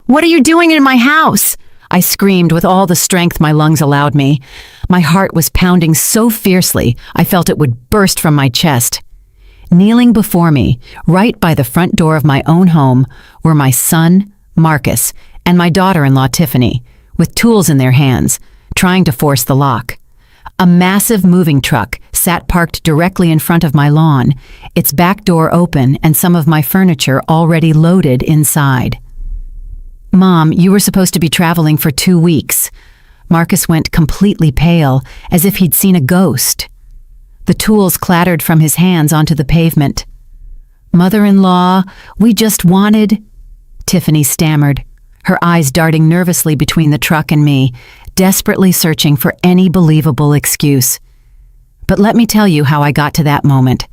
What are you doing in my house?" I screamed with all the strength my lungs allowed me. My heart was pounding so fiercely I felt it would burst from my chest. Kneeling before me, right by the front door of my own home, were my son, Marcus, and my daughter-in-law, Tiffany, with tools in their hands, trying to force the lock. A massive moving truck sat parked directly in front of my lawn, its back door open and some of my furniture already loaded inside. "Mom, you were supposed to be traveling for 2 weeks." Marcus went completely pale, as if he'd seen a ghost. The tools clattered from his hands onto the pavement. "Mother-in-law, we just wanted—" Tiffany stammered, her eyes darting nervously between the truck and me, desperately searching for any believable excuse. But let me tell you how I got to that moment.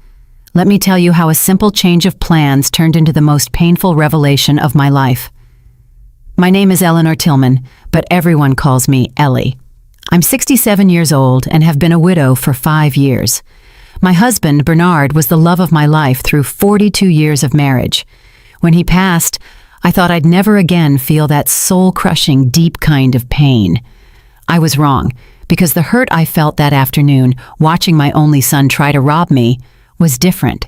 Let me tell you how a simple change of plans turned into the most painful revelation of my life. My name is Eleanor Tillman, but everyone calls me Ellie. I'm 67 years old and have been a widow for 5 years. My husband, Bernard, was the love of my life through 42 years of marriage. When he passed, I thought I'd never again feel that soul-crushing, deep kind of pain. I was wrong, because the hurt I felt that afternoon, watching my only son try to rob me, was different.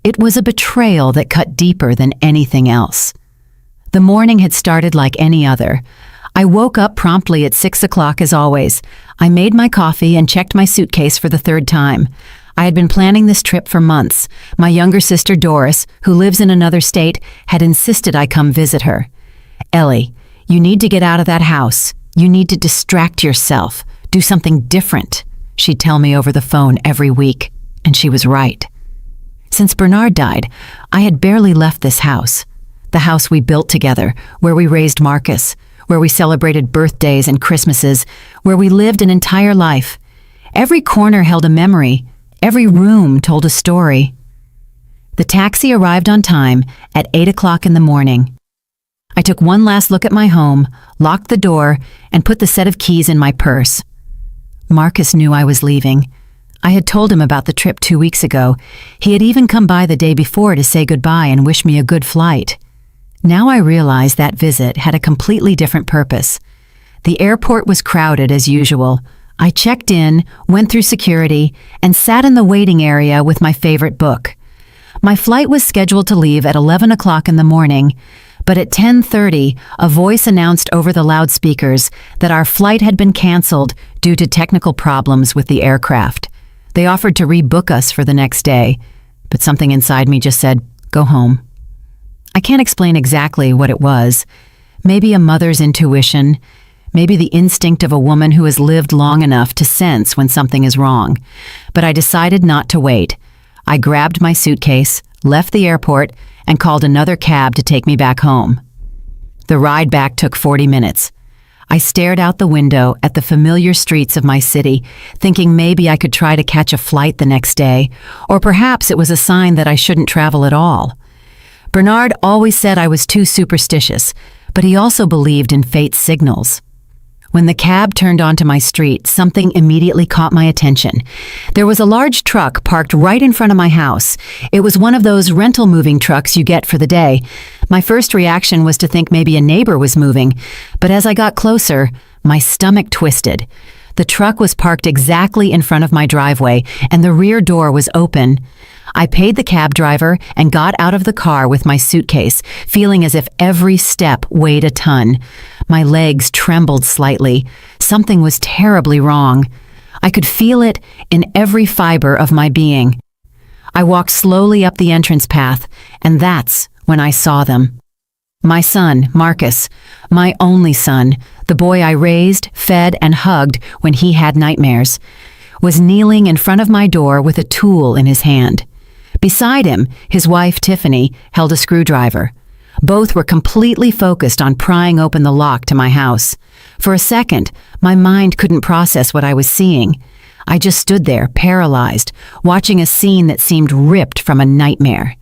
It was a betrayal that cut deeper than anything else. The morning had started like any other. I woke up promptly at 6 o'clock as always. I made my coffee and checked my suitcase for the 3rd time. I had been planning this trip for months. My younger sister Doris, who lives in another state, had insisted I come visit her. "Ellie, you need to get out of that house. You need to distract yourself. Do something different," she'd tell me over the phone every week. And she was right. Since Bernard died, I had barely left this house. The house we built together, where we raised Marcus, where we celebrated birthdays and Christmases, where we lived an entire life. Every corner held a memory. Every room told a story. The taxi arrived on time at 8 o'clock in the morning. I took one last look at my home, locked the door, and put the set of keys in my purse. Marcus knew I was leaving. I had told him about the trip 2 weeks ago. He had even come by the day before to say goodbye and wish me a good flight. Now I realized that visit had a completely different purpose. The airport was crowded as usual. I checked in, went through security, and sat in the waiting area with my favorite book. My flight was scheduled to leave at 11 o'clock in the morning, but at 10:30, a voice announced over the loudspeakers that our flight had been canceled due to technical problems with the aircraft. They offered to rebook us for the next day, but something inside me just said, "Go home." I can't explain exactly what it was. Maybe a mother's intuition, maybe the instinct of a woman who has lived long enough to sense when something is wrong. But I decided not to wait. I grabbed my suitcase, left the airport, and called another cab to take me back home. The ride back took 40 minutes. I stared out the window at the familiar streets of my city, thinking maybe I could try to catch a flight the next day, or perhaps it was a sign that I shouldn't travel at all. Bernard always said I was too superstitious, but he also believed in fate's signals. When the cab turned onto my street, something immediately caught my attention. There was a large truck parked right in front of my house. It was one of those rental moving trucks you get for the day. My first reaction was to think maybe a neighbor was moving, but as I got closer, my stomach twisted. The truck was parked exactly in front of my driveway, and the rear door was open. I paid the cab driver and got out of the car with my suitcase, feeling as if every step weighed a ton. My legs trembled slightly. Something was terribly wrong. I could feel it in every fiber of my being. I walked slowly up the entrance path, and that's when I saw them. My son, Marcus, my only son, the boy I raised, fed, and hugged when he had nightmares, was kneeling in front of my door with a tool in his hand. Beside him, his wife, Tiffany, held a screwdriver. Both were completely focused on prying open the lock to my house. For a second, my mind couldn't process what I was seeing. I just stood there, paralyzed, watching a scene that seemed ripped from a nightmare.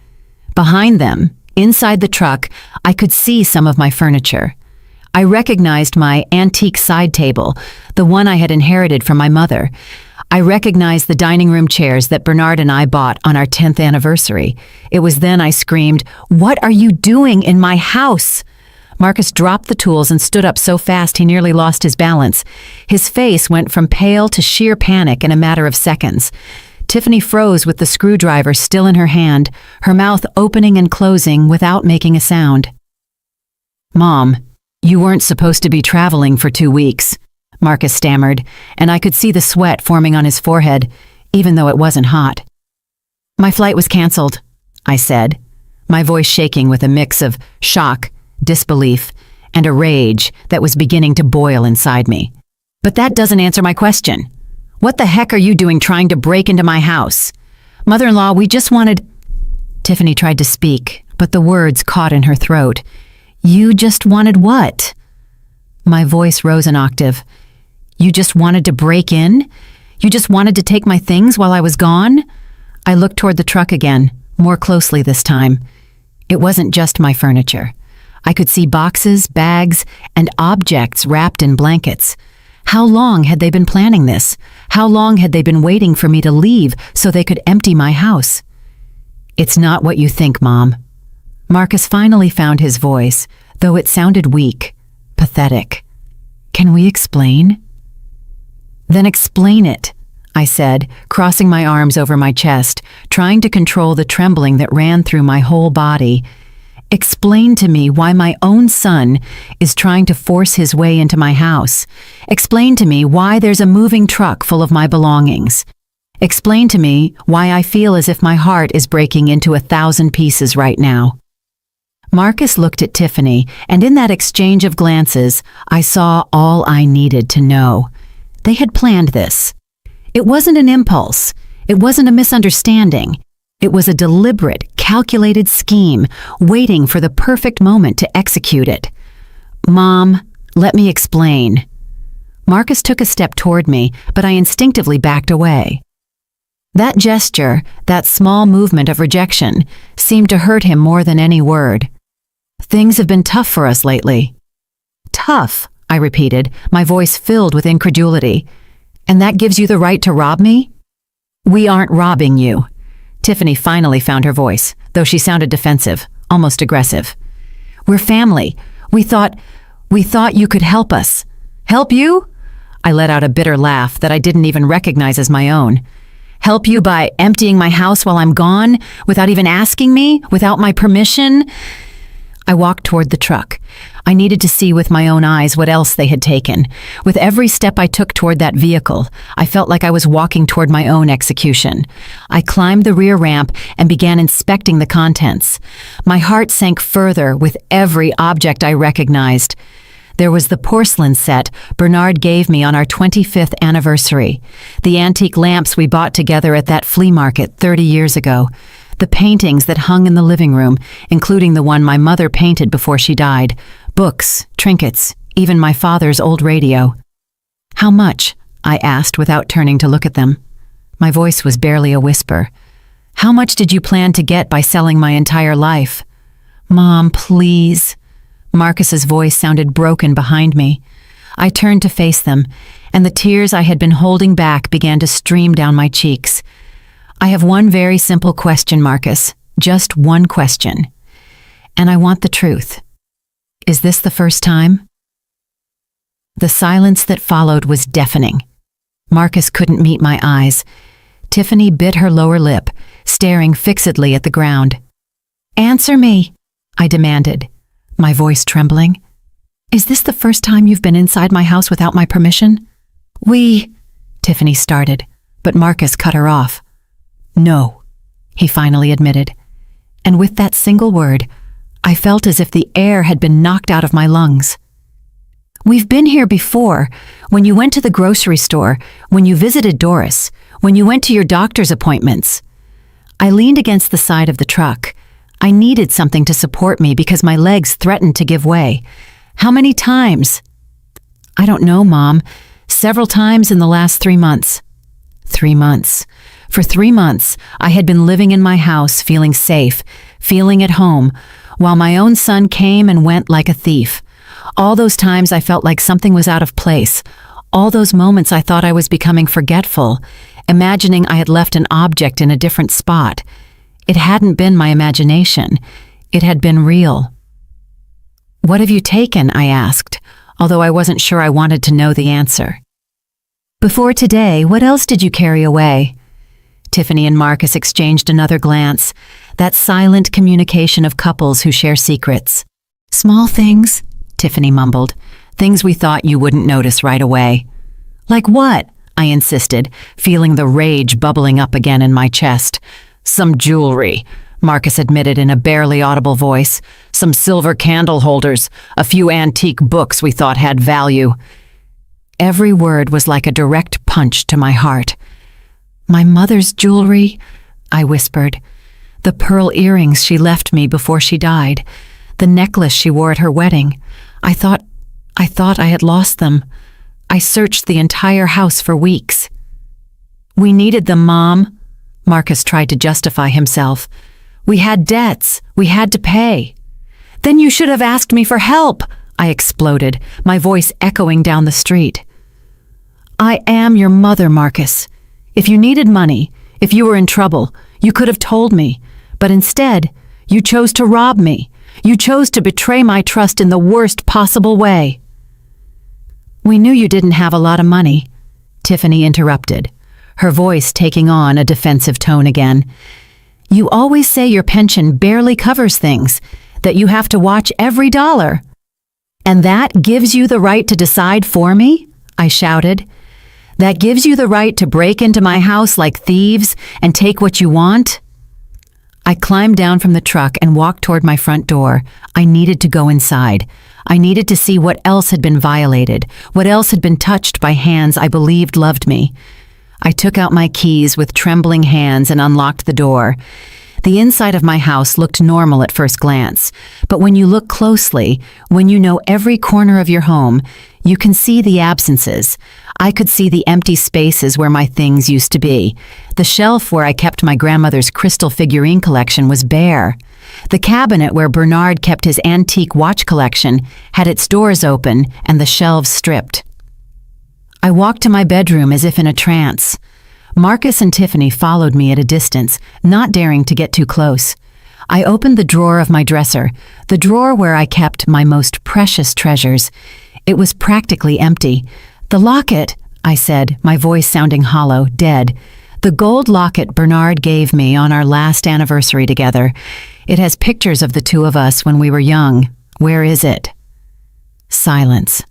Behind them, inside the truck, I could see some of my furniture. I recognized my antique side table, the one I had inherited from my mother. I recognized the dining room chairs that Bernard and I bought on our 10th anniversary. It was then I screamed, "What are you doing in my house?" Marcus dropped the tools and stood up so fast he nearly lost his balance. His face went from pale to sheer panic in a matter of seconds. Tiffany froze with the screwdriver still in her hand, her mouth opening and closing without making a sound. "Mom, you weren't supposed to be traveling for 2 weeks," Marcus stammered, and I could see the sweat forming on his forehead, even though it wasn't hot. "My flight was canceled," I said, my voice shaking with a mix of shock, disbelief, and a rage that was beginning to boil inside me. "But that doesn't answer my question. What the heck are you doing trying to break into my house? Mother-in-law, we just wanted—" Tiffany tried to speak, but the words caught in her throat. "You just wanted what?" My voice rose an octave. "You just wanted to break in? You just wanted to take my things while I was gone?" I looked toward the truck again, more closely this time. It wasn't just my furniture. I could see boxes, bags, and objects wrapped in blankets. How long had they been planning this? How long had they been waiting for me to leave so they could empty my house? "It's not what you think, Mom." Marcus finally found his voice, though it sounded weak, pathetic. "Can we explain?" "Then explain it," I said, crossing my arms over my chest, trying to control the trembling that ran through my whole body. "Explain to me why my own son is trying to force his way into my house. Explain to me why there's a moving truck full of my belongings. Explain to me why I feel as if my heart is breaking into 1,000 pieces right now." Marcus looked at Tiffany, and in that exchange of glances, I saw all I needed to know. They had planned this. It wasn't an impulse. It wasn't a misunderstanding. It was a deliberate, calculated scheme, waiting for the perfect moment to execute it. "Mom, let me explain." Marcus took a step toward me, but I instinctively backed away. That gesture, that small movement of rejection, seemed to hurt him more than any word. "Things have been tough for us lately." "Tough," I repeated, my voice filled with incredulity. "And that gives you the right to rob me?" "We aren't robbing you." Tiffany finally found her voice, though she sounded defensive, almost aggressive. "We're family. We thought you could help us." "Help you?" I let out a bitter laugh that I didn't even recognize as my own. "Help you by emptying my house while I'm gone, without even asking me, without my permission?" I walked toward the truck. I needed to see with my own eyes what else they had taken. With every step I took toward that vehicle, I felt like I was walking toward my own execution. I climbed the rear ramp and began inspecting the contents. My heart sank further with every object I recognized. There was the porcelain set Bernard gave me on our 25th anniversary, the antique lamps we bought together at that flea market 30 years ago, the paintings that hung in the living room, including the one my mother painted before she died, books, trinkets, even my father's old radio. "How much?" I asked without turning to look at them. My voice was barely a whisper. "How much did you plan to get by selling my entire life?" "Mom, please." Marcus's voice sounded broken behind me. I turned to face them, and the tears I had been holding back began to stream down my cheeks. "I have one very simple question, Marcus. Just one question. And I want the truth. Is this the first time?" The silence that followed was deafening. Marcus couldn't meet my eyes. Tiffany bit her lower lip, staring fixedly at the ground. "Answer me," I demanded, my voice trembling. "Is this the first time you've been inside my house without my permission?" Tiffany started, but Marcus cut her off. "No," he finally admitted. And with that single word, I felt as if the air had been knocked out of my lungs. "We've been here before, when you went to the grocery store, when you visited Doris, when you went to your doctor's appointments." I leaned against the side of the truck. I needed something to support me because my legs threatened to give way. "How many times?" "I don't know, Mom. Several times in the last 3 months." 3 months. For 3 months, I had been living in my house, feeling safe, feeling at home, while my own son came and went like a thief. All those times I felt like something was out of place. All those moments I thought I was becoming forgetful, imagining I had left an object in a different spot. It hadn't been my imagination. It had been real. "What have you taken?" I asked, although I wasn't sure I wanted to know the answer. "Before today, what else did you carry away?" Tiffany and Marcus exchanged another glance, that silent communication of couples who share secrets. "Small things," Tiffany mumbled, "things we thought you wouldn't notice right away." "Like what?" I insisted, feeling the rage bubbling up again in my chest. "Some jewelry," Marcus admitted in a barely audible voice. "Some silver candle holders, a few antique books we thought had value." Every word was like a direct punch to my heart. "My mother's jewelry," I whispered. "The pearl earrings she left me before she died. The necklace she wore at her wedding. I thought I had lost them. I searched the entire house for weeks." "We needed them, Mom," Marcus tried to justify himself. "We had debts. We had to pay." "Then you should have asked me for help," I exploded, my voice echoing down the street. "I am your mother, Marcus. If you needed money, if you were in trouble, you could have told me. But instead, you chose to rob me. You chose to betray my trust in the worst possible way." "We knew you didn't have a lot of money," Tiffany interrupted, her voice taking on a defensive tone again. "You always say your pension barely covers things, that you have to watch every dollar. And that gives you the right to decide for me?" I shouted. "That gives you the right to break into my house like thieves and take what you want?" I climbed down from the truck and walked toward my front door. I needed to go inside. I needed to see what else had been violated, what else had been touched by hands I believed loved me. I took out my keys with trembling hands and unlocked the door. The inside of my house looked normal at first glance, but when you look closely, when you know every corner of your home, you can see the absences. I could see the empty spaces where my things used to be. The shelf where I kept my grandmother's crystal figurine collection was bare. The cabinet where Bernard kept his antique watch collection had its doors open and the shelves stripped. I walked to my bedroom as if in a trance. Marcus and Tiffany followed me at a distance, not daring to get too close. I opened the drawer of my dresser, the drawer where I kept my most precious treasures. It was practically empty. "The locket," I said, my voice sounding hollow, dead. "The gold locket Bernard gave me on our last anniversary together. It has pictures of the two of us when we were young. Where is it?" Silence.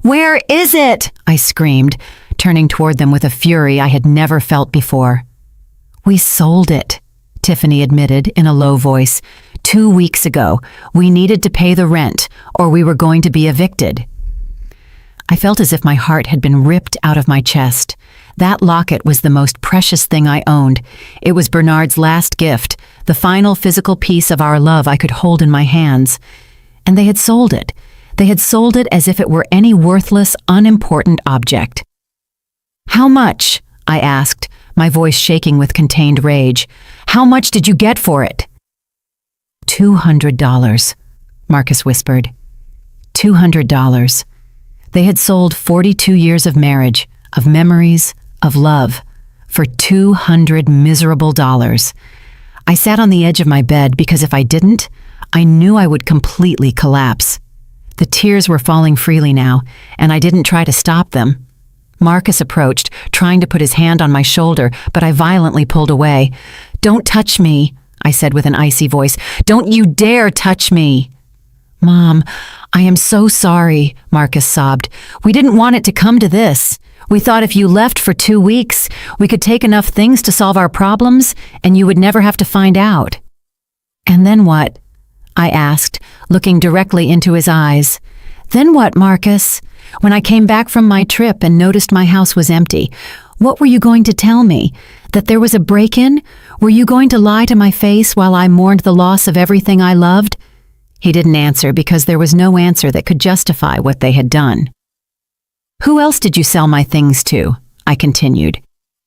"Where is it?" I screamed, turning toward them with a fury I had never felt before. "We sold it," Tiffany admitted in a low voice. 2 weeks ago, we needed to pay the rent, or we were going to be evicted." I felt as if my heart had been ripped out of my chest. That locket was the most precious thing I owned. It was Bernard's last gift, the final physical piece of our love I could hold in my hands. And they had sold it. They had sold it as if it were any worthless, unimportant object. "How much?" I asked, my voice shaking with contained rage. "How much did you get for it?" $200, Marcus whispered. $200. They had sold 42 years of marriage, of memories, of love, for $200 miserable dollars. I sat on the edge of my bed because if I didn't, I knew I would completely collapse. The tears were falling freely now, and I didn't try to stop them. Marcus approached, trying to put his hand on my shoulder, but I violently pulled away. "Don't touch me," I said with an icy voice. "Don't you dare touch me." "Mom, I am so sorry," Marcus sobbed. "We didn't want it to come to this. We thought if you left for 2 weeks, we could take enough things to solve our problems, and you would never have to find out." "And then what?" I asked, looking directly into his eyes. "Then what, Marcus? When I came back from my trip and noticed my house was empty, what were you going to tell me? That there was a break-in? Were you going to lie to my face while I mourned the loss of everything I loved?" He didn't answer because there was no answer that could justify what they had done. "Who else did you sell my things to?" I continued.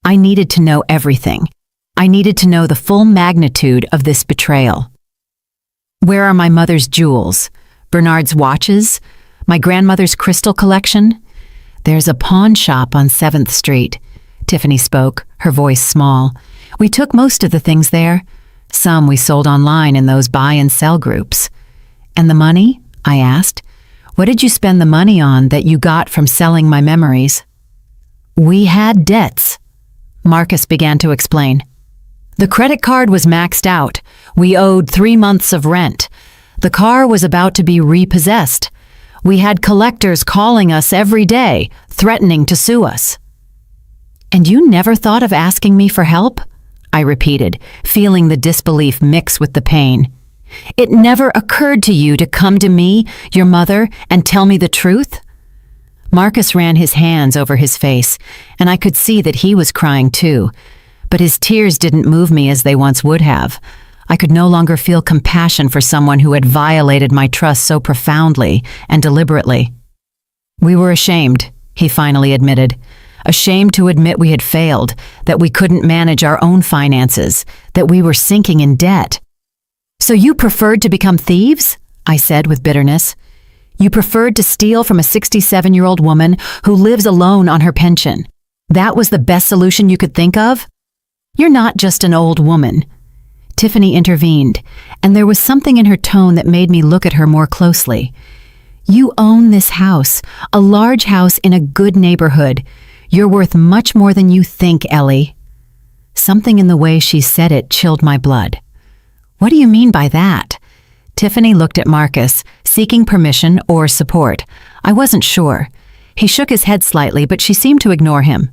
I needed to know everything. I needed to know the full magnitude of this betrayal. "Where are my mother's jewels? Bernard's watches? My grandmother's crystal collection?" "There's a pawn shop on 7th Street. Tiffany spoke, her voice small. "We took most of the things there. Some we sold online in those buy and sell groups." "And the money?" I asked. What did you spend the money on that you got from selling my memories? We had debts, Marcus began to explain. The credit card was maxed out. We owed 3 months of rent. The car was about to be repossessed. We had collectors calling us every day, threatening to sue us. And you never thought of asking me for help? I repeated, feeling the disbelief mix with the pain. It never occurred to you to come to me, your mother, and tell me the truth? Marcus ran his hands over his face, and I could see that he was crying too. But his tears didn't move me as they once would have. I could no longer feel compassion for someone who had violated my trust so profoundly and deliberately. We were ashamed, he finally admitted. Ashamed to admit we had failed, that we couldn't manage our own finances, that we were sinking in debt. So you preferred to become thieves? I said with bitterness. You preferred to steal from a 67-year-old woman who lives alone on her pension. That was the best solution you could think of? You're not just an old woman. Tiffany intervened, and there was something in her tone that made me look at her more closely. You own this house, a large house in a good neighborhood. You're worth much more than you think, Ellie. Something in the way she said it chilled my blood. What do you mean by that? Tiffany looked at Marcus, seeking permission or support. I wasn't sure. He shook his head slightly, but she seemed to ignore him.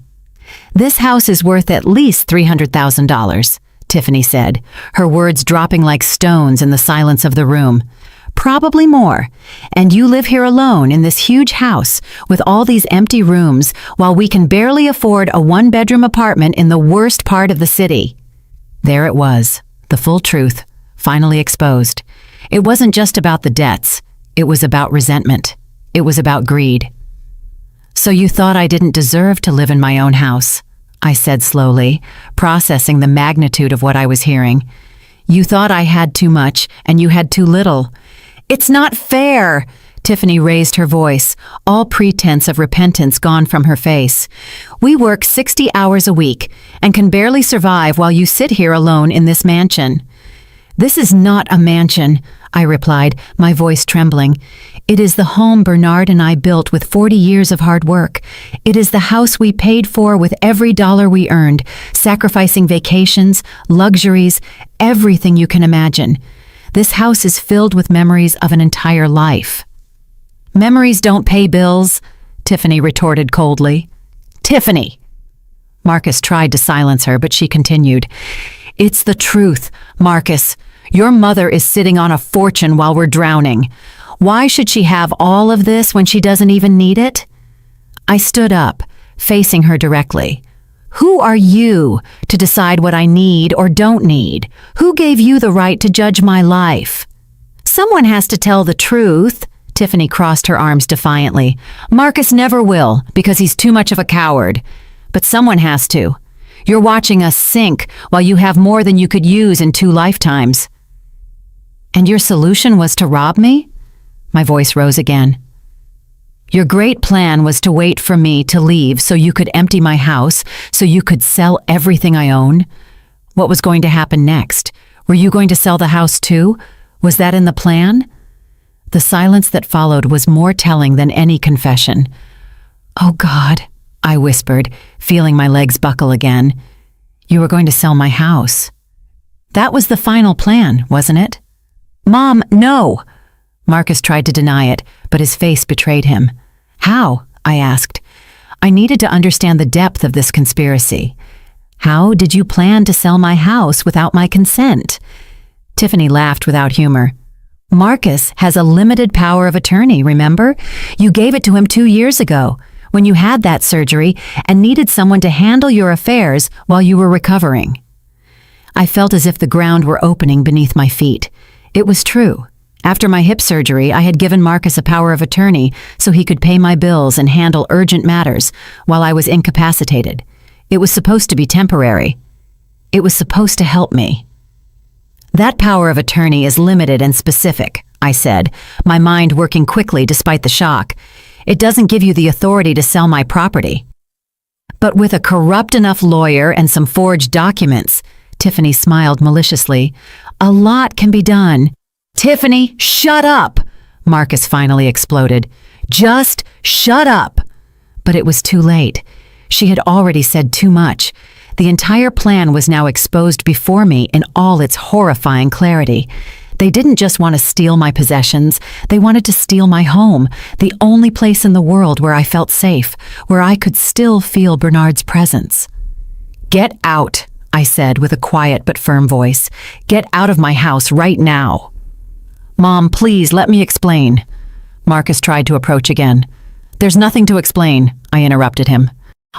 This house is worth at least $300,000, Tiffany said, her words dropping like stones in the silence of the room. Probably more. And you live here alone in this huge house with all these empty rooms while we can barely afford a one-bedroom apartment in the worst part of the city. There it was, the full truth, finally exposed. It wasn't just about the debts. It was about resentment. It was about greed. So you thought I didn't deserve to live in my own house, I said slowly, processing the magnitude of what I was hearing. You thought I had too much and you had too little. It's not fair, Tiffany raised her voice, all pretense of repentance gone from her face. We work 60 hours a week and can barely survive while you sit here alone in this mansion. This is not a mansion, I replied, my voice trembling. It is the home Bernard and I built with 40 years of hard work. It is the house we paid for with every dollar we earned, sacrificing vacations, luxuries, everything you can imagine. This house is filled with memories of an entire life. Memories don't pay bills, Tiffany retorted coldly. Tiffany! Marcus tried to silence her, but she continued. It's the truth, Marcus. Your mother is sitting on a fortune while we're drowning. Why should she have all of this when she doesn't even need it? I stood up, facing her directly. Who are you to decide what I need or don't need? Who gave you the right to judge my life? Someone has to tell the truth. Tiffany crossed her arms defiantly. Marcus never will, because he's too much of a coward. But someone has to. You're watching us sink while you have more than you could use in 2 lifetimes. And your solution was to rob me? My voice rose again. Your great plan was to wait for me to leave so you could empty my house, so you could sell everything I own. What was going to happen next? Were you going to sell the house too? Was that in the plan? The silence that followed was more telling than any confession. Oh God, I whispered, feeling my legs buckle again. You were going to sell my house. That was the final plan, wasn't it? Mom, no! Marcus tried to deny it, but his face betrayed him. How? I asked. I needed to understand the depth of this conspiracy. How did you plan to sell my house without my consent? Tiffany laughed without humor. Marcus has a limited power of attorney, remember? You gave it to him 2 years ago, when you had that surgery and needed someone to handle your affairs while you were recovering. I felt as if the ground were opening beneath my feet. It was true. After my hip surgery, I had given Marcus a power of attorney so he could pay my bills and handle urgent matters while I was incapacitated. It was supposed to be temporary. It was supposed to help me. That power of attorney is limited and specific, I said, my mind working quickly despite the shock. It doesn't give you the authority to sell my property. But with a corrupt enough lawyer and some forged documents, Tiffany smiled maliciously, a lot can be done. Tiffany, shut up! Marcus finally exploded. "Just shut up!" But it was too late. She had already said too much. The entire plan was now exposed before me in all its horrifying clarity. They didn't just want to steal my possessions, they wanted to steal my home, the only place in the world where I felt safe, where I could still feel Bernard's presence. "Get out," I said with a quiet but firm voice. "Get out of my house right now." "Mom, please let me explain." Marcus tried to approach again. "There's nothing to explain," I interrupted him.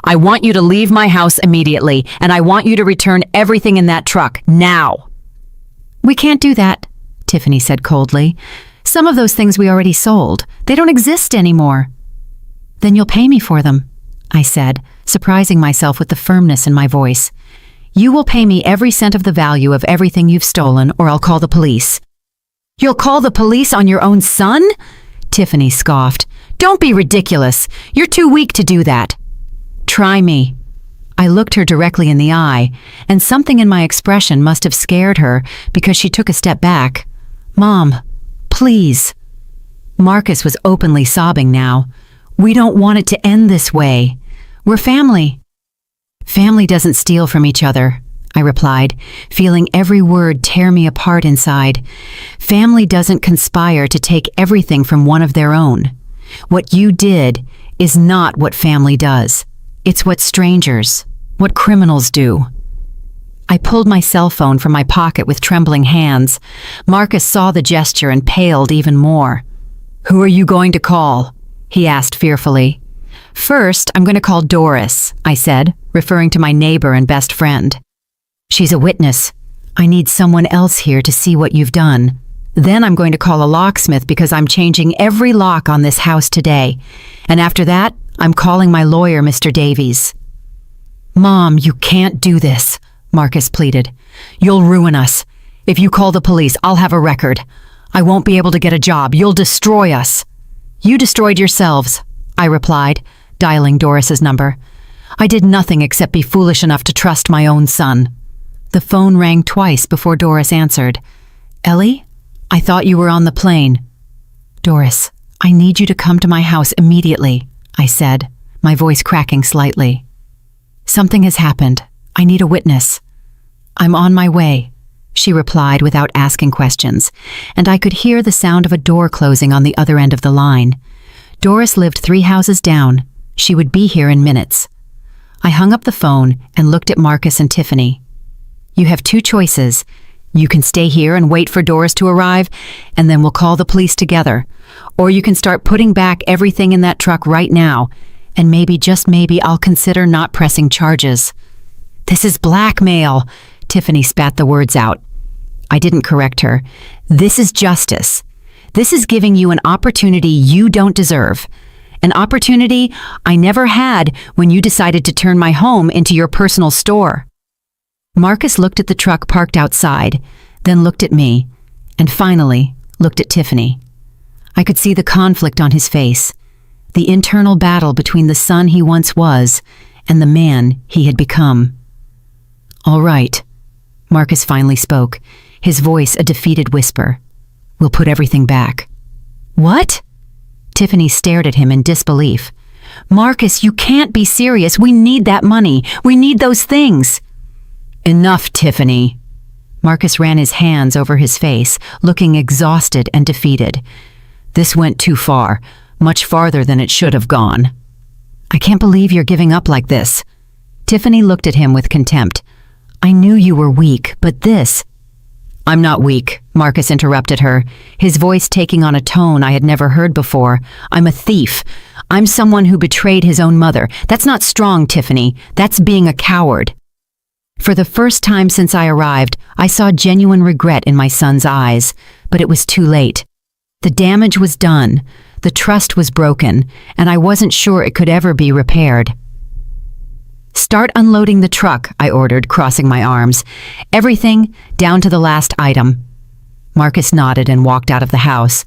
"I want you to leave my house immediately, and I want you to return everything in that truck, now." "We can't do that," Tiffany said coldly. "Some of those things we already sold. They don't exist anymore." "Then you'll pay me for them," I said, surprising myself with the firmness in my voice. "You will pay me every cent of the value of everything you've stolen, or I'll call the police." "You'll call the police on your own son?" Tiffany scoffed. "Don't be ridiculous. You're too weak to do that." "Try me." I looked her directly in the eye, and something in my expression must have scared her because she took a step back. "Mom, please." Marcus was openly sobbing now. "We don't want it to end this way. We're family." "Family doesn't steal from each other," I replied, feeling every word tear me apart inside. "Family doesn't conspire to take everything from one of their own. What you did is not what family does. It's what strangers, what criminals do." I pulled my cell phone from my pocket with trembling hands. Marcus saw the gesture and paled even more. "Who are you going to call?" he asked fearfully. "First, I'm going to call Doris," I said, referring to my neighbor and best friend. "She's a witness. I need someone else here to see what you've done. Then I'm going to call a locksmith because I'm changing every lock on this house today. And after that, I'm calling my lawyer, Mr. Davies." "Mom, you can't do this," Marcus pleaded. "You'll ruin us. If you call the police, I'll have a record. I won't be able to get a job. You'll destroy us." "You destroyed yourselves," I replied, dialing Doris's number. "I did nothing except be foolish enough to trust my own son." The phone rang twice before Doris answered. "Ellie? I thought you were on the plane." "Doris, I need you to come to my house immediately," I said, my voice cracking slightly. "Something has happened. I need a witness." "I'm on my way," she replied without asking questions, and I could hear the sound of a door closing on the other end of the line. Doris lived 3 houses down. She would be here in minutes. I hung up the phone and looked at Marcus and Tiffany. "You have 2 choices. You can stay here and wait for Doris to arrive, and then we'll call the police together. Or you can start putting back everything in that truck right now, and maybe, just maybe, I'll consider not pressing charges." "This is blackmail," Tiffany spat the words out. I didn't correct her. "This is justice. This is giving you an opportunity you don't deserve. An opportunity I never had when you decided to turn my home into your personal store." Marcus looked at the truck parked outside, then looked at me, and finally looked at Tiffany. I could see the conflict on his face, the internal battle between the son he once was and the man he had become. "All right," Marcus finally spoke, his voice a defeated whisper. "We'll put everything back." "What?" Tiffany stared at him in disbelief. "Marcus, you can't be serious. We need that money. We need those things." "Enough, Tiffany." Marcus ran his hands over his face, looking exhausted and defeated. "This went too far, much farther than it should have gone." "I can't believe you're giving up like this." Tiffany looked at him with contempt. "I knew you were weak, but this—" "I'm not weak," Marcus interrupted her, his voice taking on a tone I had never heard before. "I'm a thief. I'm someone who betrayed his own mother. That's not strong, Tiffany. That's being a coward." For the first time since I arrived, I saw genuine regret in my son's eyes, but it was too late. The damage was done, the trust was broken, and I wasn't sure it could ever be repaired. "Start unloading the truck," I ordered, crossing my arms. "Everything, down to the last item." Marcus nodded and walked out of the house.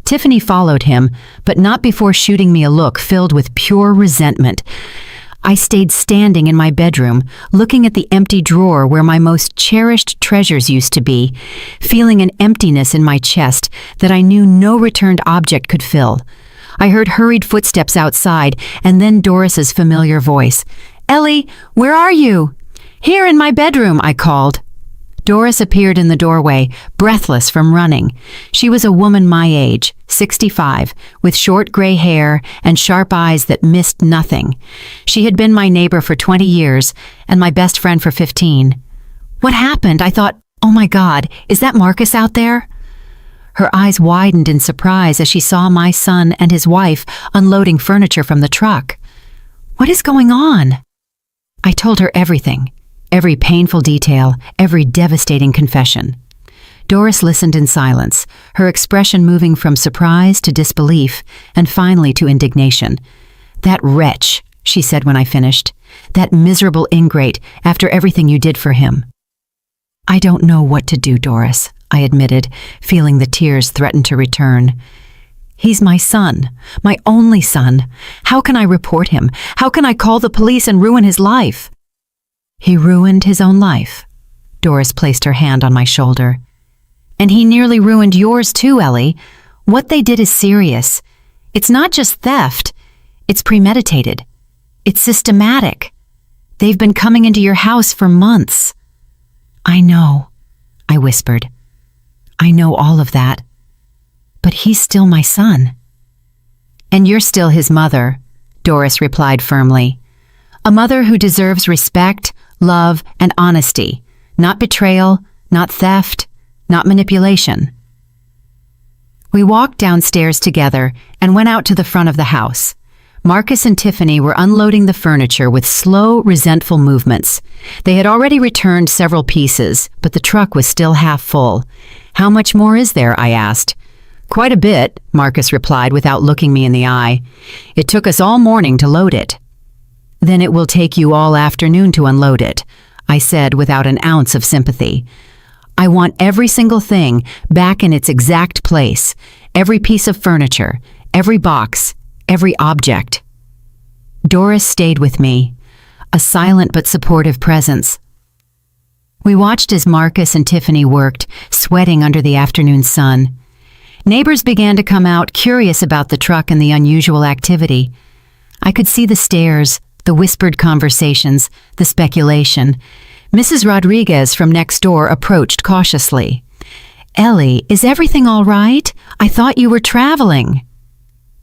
Tiffany followed him, but not before shooting me a look filled with pure resentment. I stayed standing in my bedroom, looking at the empty drawer where my most cherished treasures used to be, feeling an emptiness in my chest that I knew no returned object could fill. I heard hurried footsteps outside, and then Doris's familiar voice. "Ellie, where are you?" "Here in my bedroom," I called. Doris appeared in the doorway, breathless from running. She was a woman my age, 65, with short gray hair and sharp eyes that missed nothing. She had been my neighbor for 20 years and my best friend for 15. "What happened?" I thought. "Oh my God, is that Marcus out there?" Her eyes widened in surprise as she saw my son and his wife unloading furniture from the truck. "What is going on?" I told her everything. Every painful detail, every devastating confession. Doris listened in silence, her expression moving from surprise to disbelief, and finally to indignation. "That wretch," she said when I finished. "That miserable ingrate after everything you did for him." "I don't know what to do, Doris," I admitted, feeling the tears threaten to return. "He's my son, my only son. How can I report him? How can I call the police and ruin his life?" "He ruined his own life." Doris placed her hand on my shoulder. "And he nearly ruined yours too, Ellie. What they did is serious. It's not just theft. It's premeditated. It's systematic. They've been coming into your house for months." "I know," I whispered. "I know all of that. But he's still my son." "And you're still his mother," Doris replied firmly. "A mother who deserves respect, love, and honesty, not betrayal, not theft, not manipulation." We walked downstairs together and went out to the front of the house. Marcus and Tiffany were unloading the furniture with slow, resentful movements. They had already returned several pieces, but the truck was still half full. "How much more is there?" I asked. "Quite a bit," Marcus replied without looking me in the eye. "It took us all morning to load it." "Then it will take you all afternoon to unload it," I said without an ounce of sympathy. "I want every single thing back in its exact place, every piece of furniture, every box, every object." Doris stayed with me, a silent but supportive presence. We watched as Marcus and Tiffany worked, sweating under the afternoon sun. Neighbors began to come out, curious about the truck and the unusual activity. I could see the stares, the whispered conversations, the speculation. Mrs. Rodriguez from next door approached cautiously. "Ellie, is everything all right? I thought you were traveling."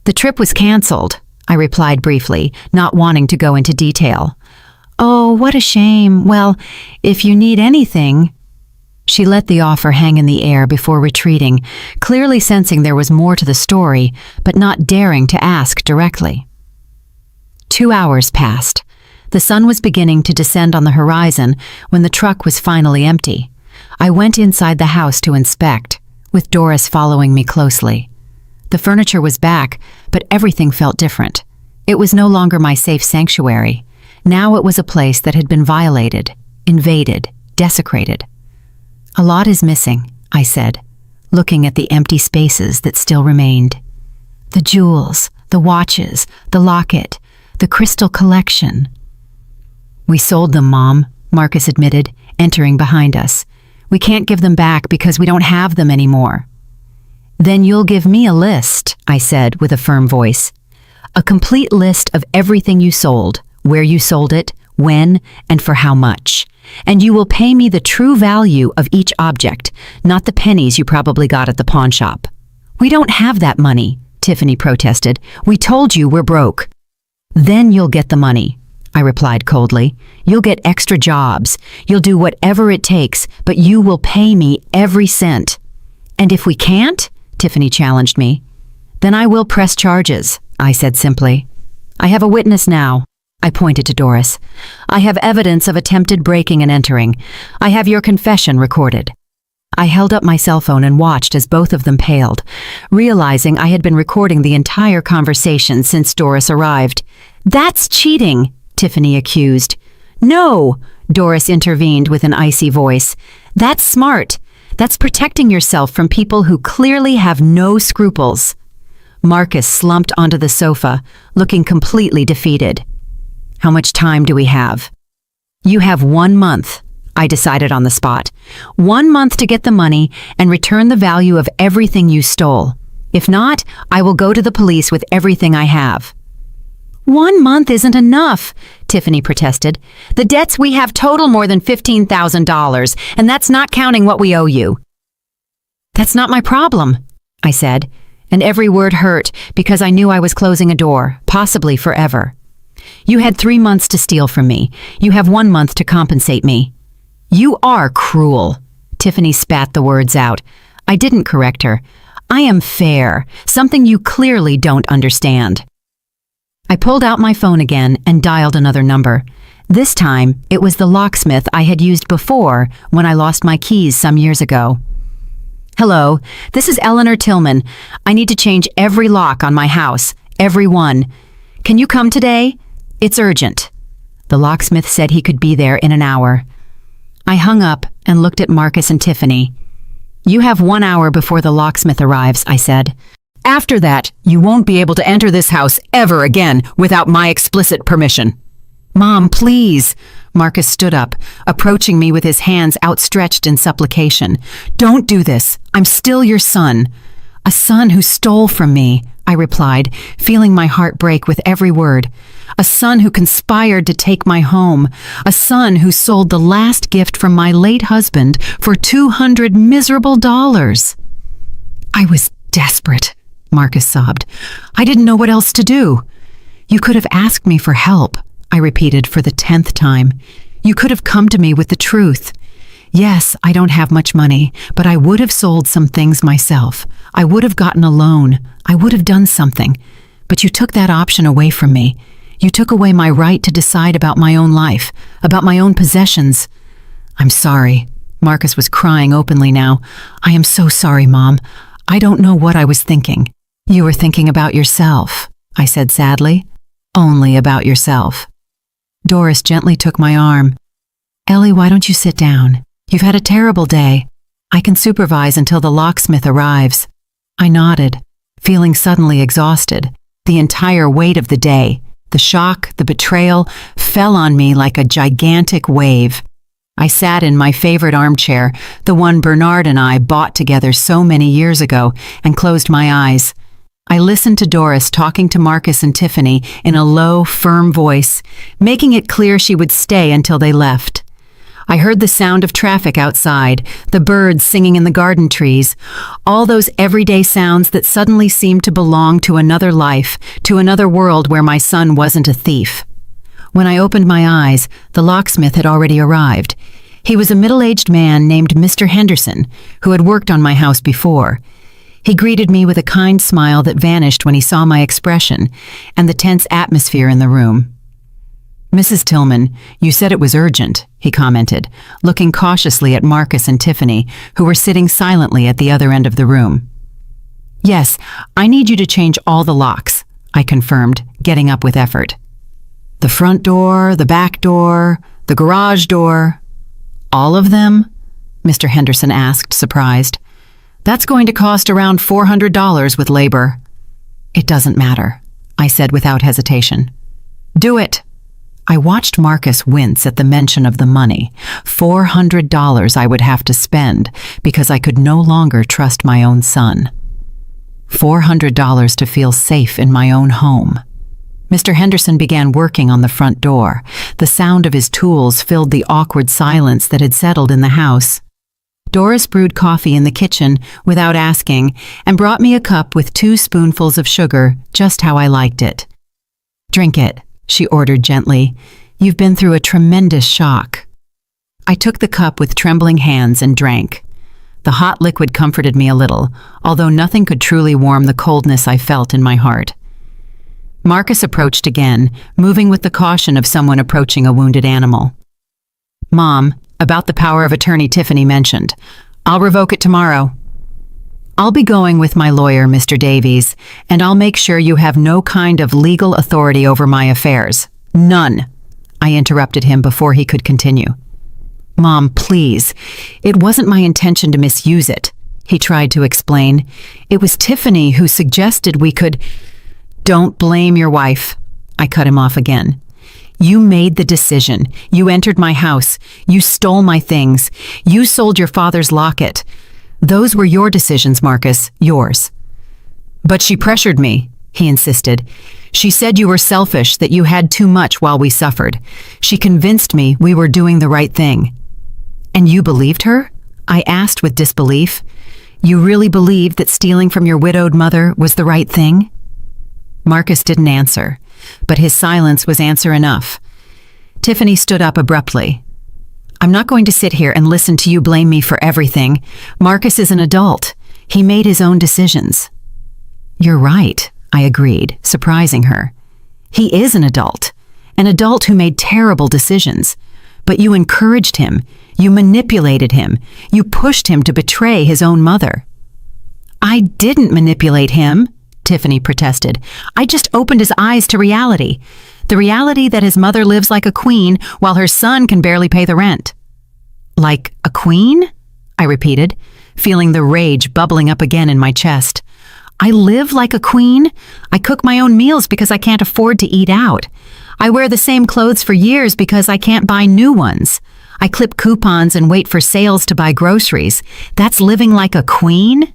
"The trip was canceled," I replied briefly, not wanting to go into detail. "Oh, what a shame. Well, if you need anything..." She let the offer hang in the air before retreating, clearly sensing there was more to the story, but not daring to ask directly. 2 hours passed. The sun was beginning to descend on the horizon when the truck was finally empty. I went inside the house to inspect, with Doris following me closely. The furniture was back, but everything felt different. It was no longer my safe sanctuary. Now it was a place that had been violated, invaded, desecrated. "A lot is missing," I said, looking at the empty spaces that still remained. "The jewels, the watches, the locket, the crystal collection." "We sold them, Mom," Marcus admitted, entering behind us. "We can't give them back because we don't have them anymore." "Then you'll give me a list," I said with a firm voice. "A complete list of everything you sold, where you sold it, when, and for how much. And you will pay me the true value of each object, not the pennies you probably got at the pawn shop." "We don't have that money," Tiffany protested. "We told you we're broke." "Then you'll get the money," I replied coldly. "You'll get extra jobs. You'll do whatever it takes, but you will pay me every cent." "And if we can't?" Tiffany challenged me. "Then I will press charges," I said simply. "I have a witness now." I pointed to Doris. "I have evidence of attempted breaking and entering. I have your confession recorded." I held up my cell phone and watched as both of them paled, realizing I had been recording the entire conversation since Doris arrived. "That's cheating," Tiffany accused. "No," Doris intervened with an icy voice. "That's smart. That's protecting yourself from people who clearly have no scruples." Marcus slumped onto the sofa, looking completely defeated. How much time do we have? You have 1 month, I decided on the spot. 1 month to get the money and return the value of everything you stole. If not, I will go to the police with everything I have. 1 month isn't enough, Tiffany protested. The debts we have total more than $15,000, and that's not counting what we owe you. That's not my problem, I said, and every word hurt because I knew I was closing a door, possibly forever. You had 3 months to steal from me. You have 1 month to compensate me. You are cruel. Tiffany spat the words out. I didn't correct her. I am fair, something you clearly don't understand. I pulled out my phone again and dialed another number. This time, it was the locksmith I had used before when I lost my keys some years ago. Hello, this is Eleanor Tillman. I need to change every lock on my house, every one. Can you come today? It's urgent. The locksmith said he could be there in an hour. I hung up and looked at Marcus and Tiffany. You have 1 hour before the locksmith arrives, I said. After that, you won't be able to enter this house ever again without my explicit permission. Mom, please. Marcus stood up, approaching me with his hands outstretched in supplication. Don't do this. I'm still your son. A son who stole from me, I replied, feeling my heart break with every word. A son who conspired to take my home. A son who sold the last gift from my late husband for $200 miserable dollars. I was desperate, Marcus sobbed. I didn't know what else to do. You could have asked me for help, I repeated for the 10th time. You could have come to me with the truth. Yes, I don't have much money, but I would have sold some things myself. I would have gotten a loan. I would have done something. But you took that option away from me. You took away my right to decide about my own life, about my own possessions. I'm sorry. Marcus was crying openly now. I am so sorry, Mom. I don't know what I was thinking. You were thinking about yourself, I said sadly. Only about yourself. Doris gently took my arm. Ellie, why don't you sit down? You've had a terrible day. I can supervise until the locksmith arrives. I nodded, feeling suddenly exhausted. The entire weight of the day, the shock, the betrayal, fell on me like a gigantic wave. I sat in my favorite armchair, the one Bernard and I bought together so many years ago, and closed my eyes. I listened to Doris talking to Marcus and Tiffany in a low, firm voice, making it clear she would stay until they left. I heard the sound of traffic outside, the birds singing in the garden trees, all those everyday sounds that suddenly seemed to belong to another life, to another world where my son wasn't a thief. When I opened my eyes, the locksmith had already arrived. He was a middle-aged man named Mr. Henderson, who had worked on my house before. He greeted me with a kind smile that vanished when he saw my expression and the tense atmosphere in the room. Mrs. Tillman, you said it was urgent, he commented, looking cautiously at Marcus and Tiffany, who were sitting silently at the other end of the room. Yes, I need you to change all the locks, I confirmed, getting up with effort. The front door, the back door, the garage door. All of them? Mr. Henderson asked, surprised. That's going to cost around $400 with labor. It doesn't matter, I said without hesitation. Do it. I watched Marcus wince at the mention of the money, $400 I would have to spend because I could no longer trust my own son. $400 to feel safe in my own home. Mr. Henderson began working on the front door. The sound of his tools filled the awkward silence that had settled in the house. Doris brewed coffee in the kitchen without asking and brought me a cup with 2 spoonfuls of sugar, just how I liked it. Drink it, she ordered gently. You've been through a tremendous shock. I took the cup with trembling hands and drank. The hot liquid comforted me a little, although nothing could truly warm the coldness I felt in my heart. Marcus approached again, moving with the caution of someone approaching a wounded animal. Mom, about the power of attorney Tiffany mentioned. I'll revoke it tomorrow. I'll be going with my lawyer, Mr. Davies, and I'll make sure you have no kind of legal authority over my affairs. None. I interrupted him before he could continue. Mom, please. It wasn't my intention to misuse it, he tried to explain. It was Tiffany who suggested we could... Don't blame your wife. I cut him off again. You made the decision. You entered my house. You stole my things. You sold your father's locket. Those were your decisions, Marcus, yours. But she pressured me, he insisted. She said you were selfish, that you had too much while we suffered. She convinced me we were doing the right thing. And you believed her? I asked with disbelief. You really believed that stealing from your widowed mother was the right thing? Marcus didn't answer, but his silence was answer enough. Tiffany stood up abruptly. I'm not going to sit here and listen to you blame me for everything. Marcus is an adult. He made his own decisions. You're right, I agreed, surprising her. He is an adult who made terrible decisions. But you encouraged him, you manipulated him, you pushed him to betray his own mother. I didn't manipulate him, Tiffany protested. I just opened his eyes to reality. The reality that his mother lives like a queen while her son can barely pay the rent. Like a queen? I repeated, feeling the rage bubbling up again in my chest. I live like a queen. I cook my own meals because I can't afford to eat out. I wear the same clothes for years because I can't buy new ones. I clip coupons and wait for sales to buy groceries. That's living like a queen?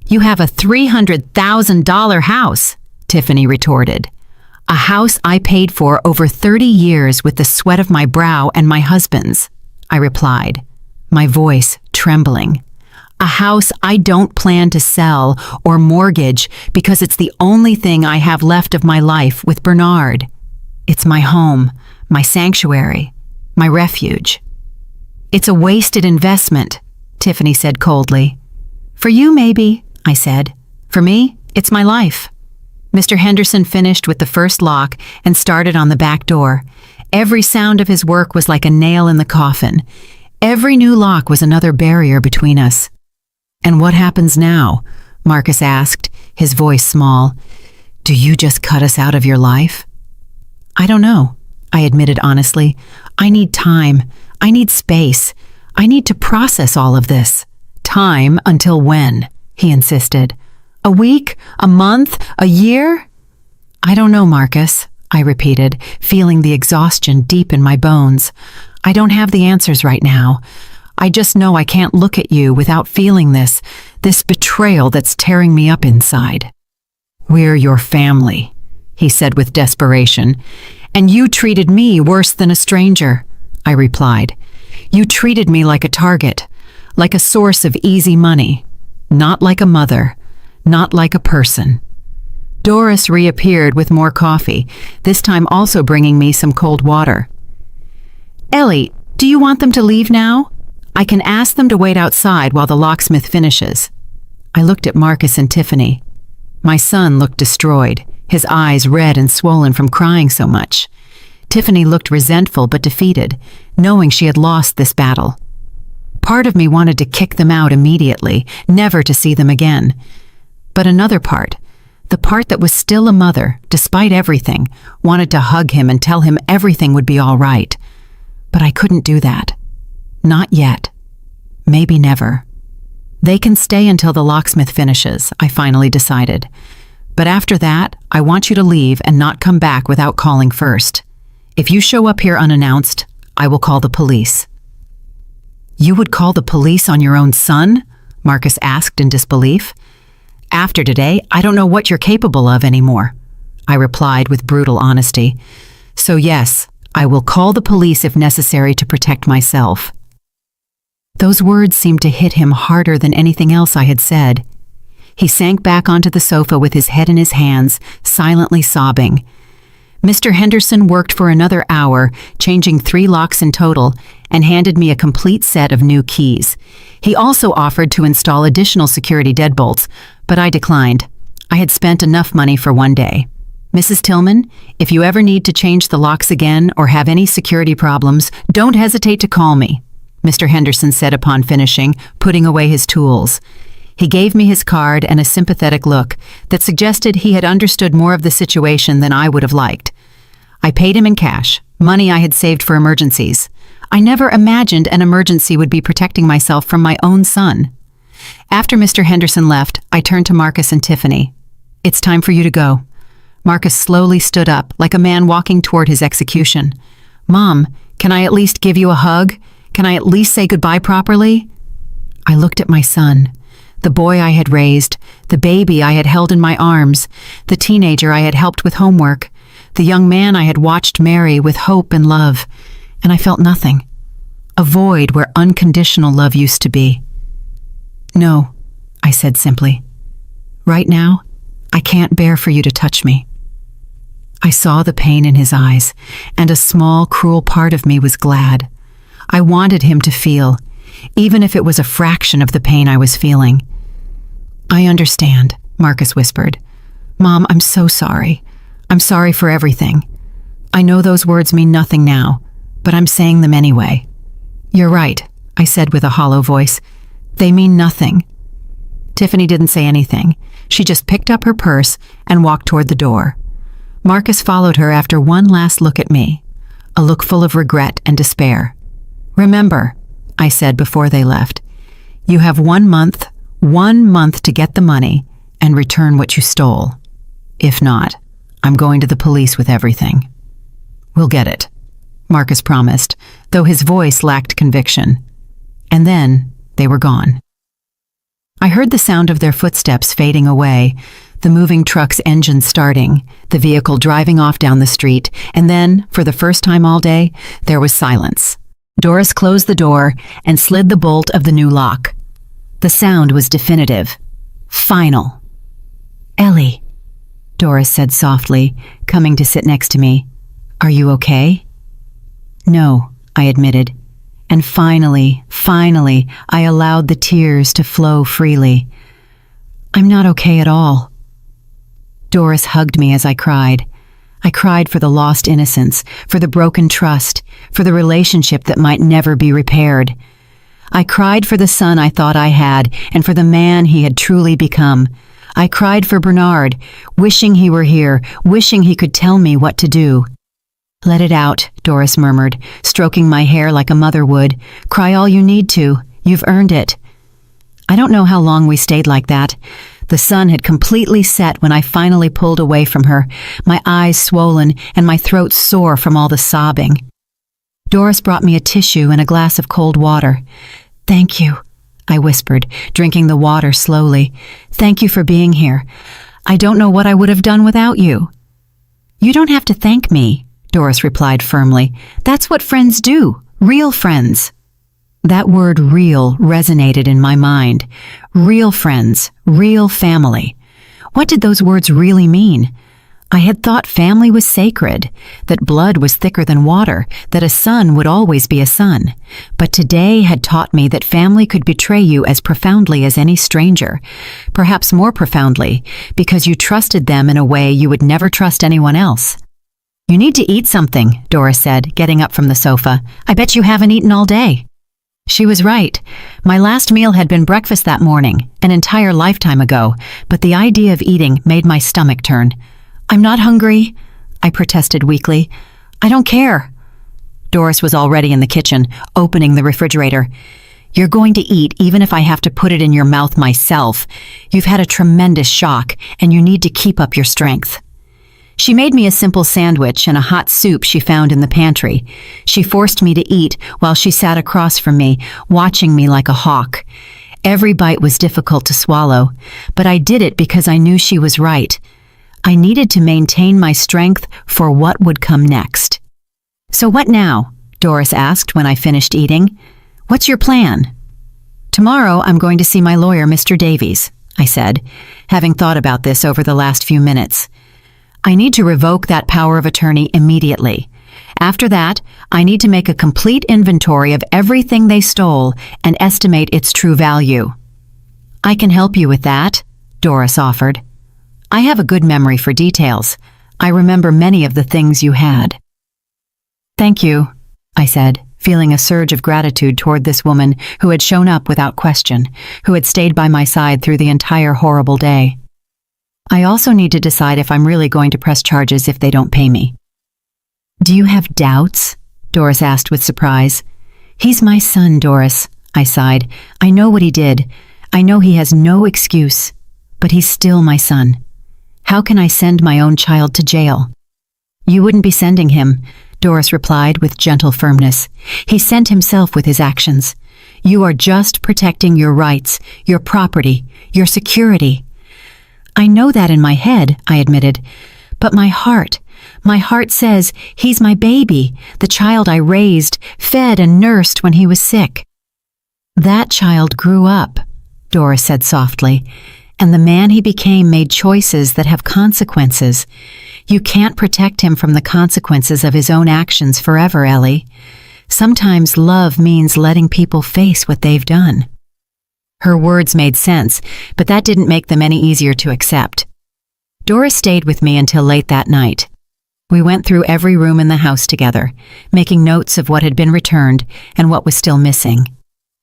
You have a $300,000 house, Tiffany retorted. A house I paid for over 30 years with the sweat of my brow and my husband's, I replied, my voice trembling. A house I don't plan to sell or mortgage because it's the only thing I have left of my life with Bernard. It's my home, my sanctuary, my refuge. It's a wasted investment, Tiffany said coldly. For you, maybe, I said. For me, it's my life. Mr. Henderson finished with the first lock and started on the back door. Every sound of his work was like a nail in the coffin. Every new lock was another barrier between us. And what happens now? Marcus asked, his voice small. Do you just cut us out of your life? I don't know, I admitted honestly. I need time. I need space. I need to process all of this. Time until when? He insisted. A week? A month? A year? I don't know, Marcus, I repeated, feeling the exhaustion deep in my bones. I don't have the answers right now. I just know I can't look at you without feeling this betrayal that's tearing me up inside. We're your family, he said with desperation. And you treated me worse than a stranger, I replied. You treated me like a target, like a source of easy money, not like a mother, not like a person. Doris reappeared with more coffee, this time also bringing me some cold water. Ellie, do you want them to leave now? I can ask them to wait outside while the locksmith finishes. I looked at Marcus and Tiffany. My son looked destroyed, his eyes red and swollen from crying so much. Tiffany looked resentful but defeated, knowing she had lost this battle. Part of me wanted to kick them out immediately, never to see them again. But another part, the part that was still a mother, despite everything, wanted to hug him and tell him everything would be all right. But I couldn't do that. Not yet. Maybe never. They can stay until the locksmith finishes, I finally decided. But after that, I want you to leave and not come back without calling first. If you show up here unannounced, I will call the police. You would call the police on your own son? Marcus asked in disbelief. After today, I don't know what you're capable of anymore, I replied with brutal honesty. So yes, I will call the police if necessary to protect myself. Those words seemed to hit him harder than anything else I had said. He sank back onto the sofa with his head in his hands, silently sobbing. Mr. Henderson worked for another hour, changing 3 locks in total, and handed me a complete set of new keys. He also offered to install additional security deadbolts, but I declined. I had spent enough money for one day. Mrs. Tillman, if you ever need to change the locks again or have any security problems, don't hesitate to call me, Mr. Henderson said upon finishing, putting away his tools. He gave me his card and a sympathetic look that suggested he had understood more of the situation than I would have liked. I paid him in cash, money I had saved for emergencies. I never imagined an emergency would be protecting myself from my own son. After Mr. Henderson left, I turned to Marcus and Tiffany. It's time for you to go. Marcus slowly stood up, like a man walking toward his execution. "Mom, can I at least give you a hug? Can I at least say goodbye properly?" I looked at my son, the boy I had raised, the baby I had held in my arms, the teenager I had helped with homework, the young man I had watched marry with hope and love, and I felt nothing. A void where unconditional love used to be. "No," I said simply. "Right now, I can't bear for you to touch me." I saw the pain in his eyes, and a small, cruel part of me was glad. I wanted him to feel, even if it was a fraction of the pain I was feeling. "I understand," Marcus whispered. "Mom, I'm so sorry. I'm sorry for everything. I know those words mean nothing now, but I'm saying them anyway." "You're right," I said with a hollow voice. "They mean nothing." Tiffany didn't say anything. She just picked up her purse and walked toward the door. Marcus followed her after one last look at me, a look full of regret and despair. "Remember," I said before they left, "you have 1 month to get the money and return what you stole. If not, I'm going to the police with everything." "We'll get it," Marcus promised, though his voice lacked conviction. And then they were gone. I heard the sound of their footsteps fading away, the moving truck's engine starting, the vehicle driving off down the street, and then, for the first time all day, there was silence. Doris closed the door and slid the bolt of the new lock. The sound was definitive. Final. "Ellie," Doris said softly, coming to sit next to me. "Are you okay?" "No," I admitted. And finally, I allowed the tears to flow freely. "I'm not okay at all." Doris hugged me as I cried. I cried for the lost innocence, for the broken trust, for the relationship that might never be repaired. I cried for the son I thought I had, and for the man he had truly become. I cried for Bernard, wishing he were here, wishing he could tell me what to do. "Let it out," Doris murmured, stroking my hair like a mother would. "Cry all you need to. You've earned it." I don't know how long we stayed like that. The sun had completely set when I finally pulled away from her, my eyes swollen and my throat sore from all the sobbing. Doris brought me a tissue and a glass of cold water. "Thank you," I whispered, drinking the water slowly. "Thank you for being here. I don't know what I would have done without you." "You don't have to thank me," Doris replied firmly. "That's what friends do, real friends." That word real resonated in my mind. Real friends, real family. What did those words really mean? I had thought family was sacred, that blood was thicker than water, that a son would always be a son. But today had taught me that family could betray you as profoundly as any stranger, perhaps more profoundly, because you trusted them in a way you would never trust anyone else. "You need to eat something," Doris said, getting up from the sofa. "I bet you haven't eaten all day." She was right. My last meal had been breakfast that morning, an entire lifetime ago, but the idea of eating made my stomach turn. "I'm not hungry," I protested weakly. "I don't care." Doris was already in the kitchen, opening the refrigerator. "You're going to eat even if I have to put it in your mouth myself. You've had a tremendous shock, and you need to keep up your strength." She made me a simple sandwich and a hot soup she found in the pantry. She forced me to eat while she sat across from me, watching me like a hawk. Every bite was difficult to swallow, but I did it because I knew she was right. I needed to maintain my strength for what would come next. "So what now?" Doris asked when I finished eating. "What's your plan?" "Tomorrow I'm going to see my lawyer, Mr. Davies," I said, having thought about this over the last few minutes. "I need to revoke that power of attorney immediately. After that, I need to make a complete inventory of everything they stole and estimate its true value." "I can help you with that," Doris offered. "I have a good memory for details. I remember many of the things you had." "Thank you," I said, feeling a surge of gratitude toward this woman who had shown up without question, who had stayed by my side through the entire horrible day. "I also need to decide if I'm really going to press charges if they don't pay me." "Do you have doubts?" Doris asked with surprise. "He's my son, Doris," I sighed. "I know what he did. I know he has no excuse, but he's still my son. How can I send my own child to jail? You wouldn't be sending him, Doris replied with gentle firmness. He sent himself with his actions. You are just protecting your rights, your property, your security. I know that in my head, I admitted, but my heart says he's my baby, the child I raised, fed and nursed when he was sick. That child grew up, Doris said softly, and the man he became made choices that have consequences. You can't protect him from the consequences of his own actions forever, Ellie. Sometimes love means letting people face what they've done. Her words made sense, but that didn't make them any easier to accept. Doris stayed with me until late that night. We went through every room in the house together, making notes of what had been returned and what was still missing.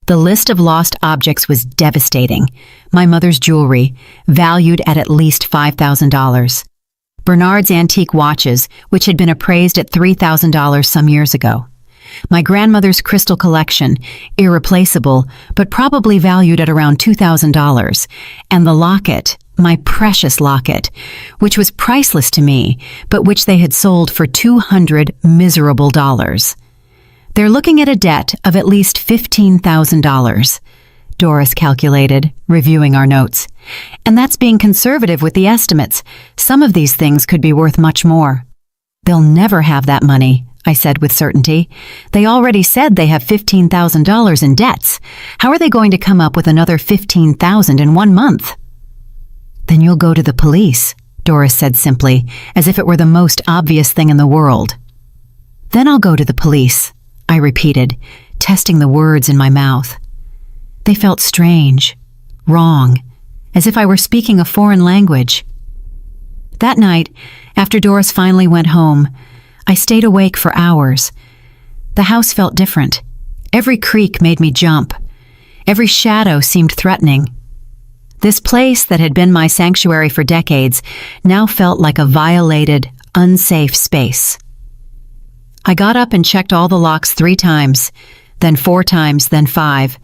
The list of lost objects was devastating. My mother's jewelry, valued at least $5,000. Bernard's antique watches, which had been appraised at $3,000 some years ago. My grandmother's crystal collection, irreplaceable, but probably valued at around $2,000. And the locket, my precious locket, which was priceless to me, but which they had sold for $200 miserable dollars. They're looking at a debt of at least $15,000, Doris calculated, reviewing our notes. And that's being conservative with the estimates. Some of these things could be worth much more. They'll never have that money, I said with certainty. They already said they have $15,000 in debts. How are they going to come up with another $15,000 in 1 month? Then you'll go to the police, Doris said simply, as if it were the most obvious thing in the world. Then I'll go to the police, I repeated, testing the words in my mouth. They felt strange, wrong, as if I were speaking a foreign language. That night, after Doris finally went home, I stayed awake for hours. The house felt different. Every creak made me jump. Every shadow seemed threatening. This place that had been my sanctuary for decades now felt like a violated, unsafe space. I got up and checked all the locks 3 times, then 4 times, then 5.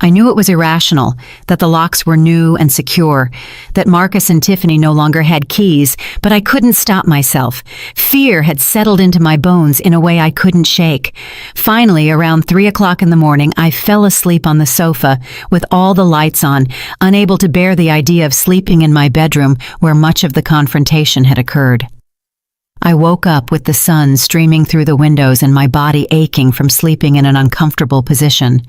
I knew it was irrational, that the locks were new and secure, that Marcus and Tiffany no longer had keys, but I couldn't stop myself. Fear had settled into my bones in a way I couldn't shake. Finally, around 3 o'clock in the morning, I fell asleep on the sofa with all the lights on, unable to bear the idea of sleeping in my bedroom where much of the confrontation had occurred. I woke up with the sun streaming through the windows and my body aching from sleeping in an uncomfortable position.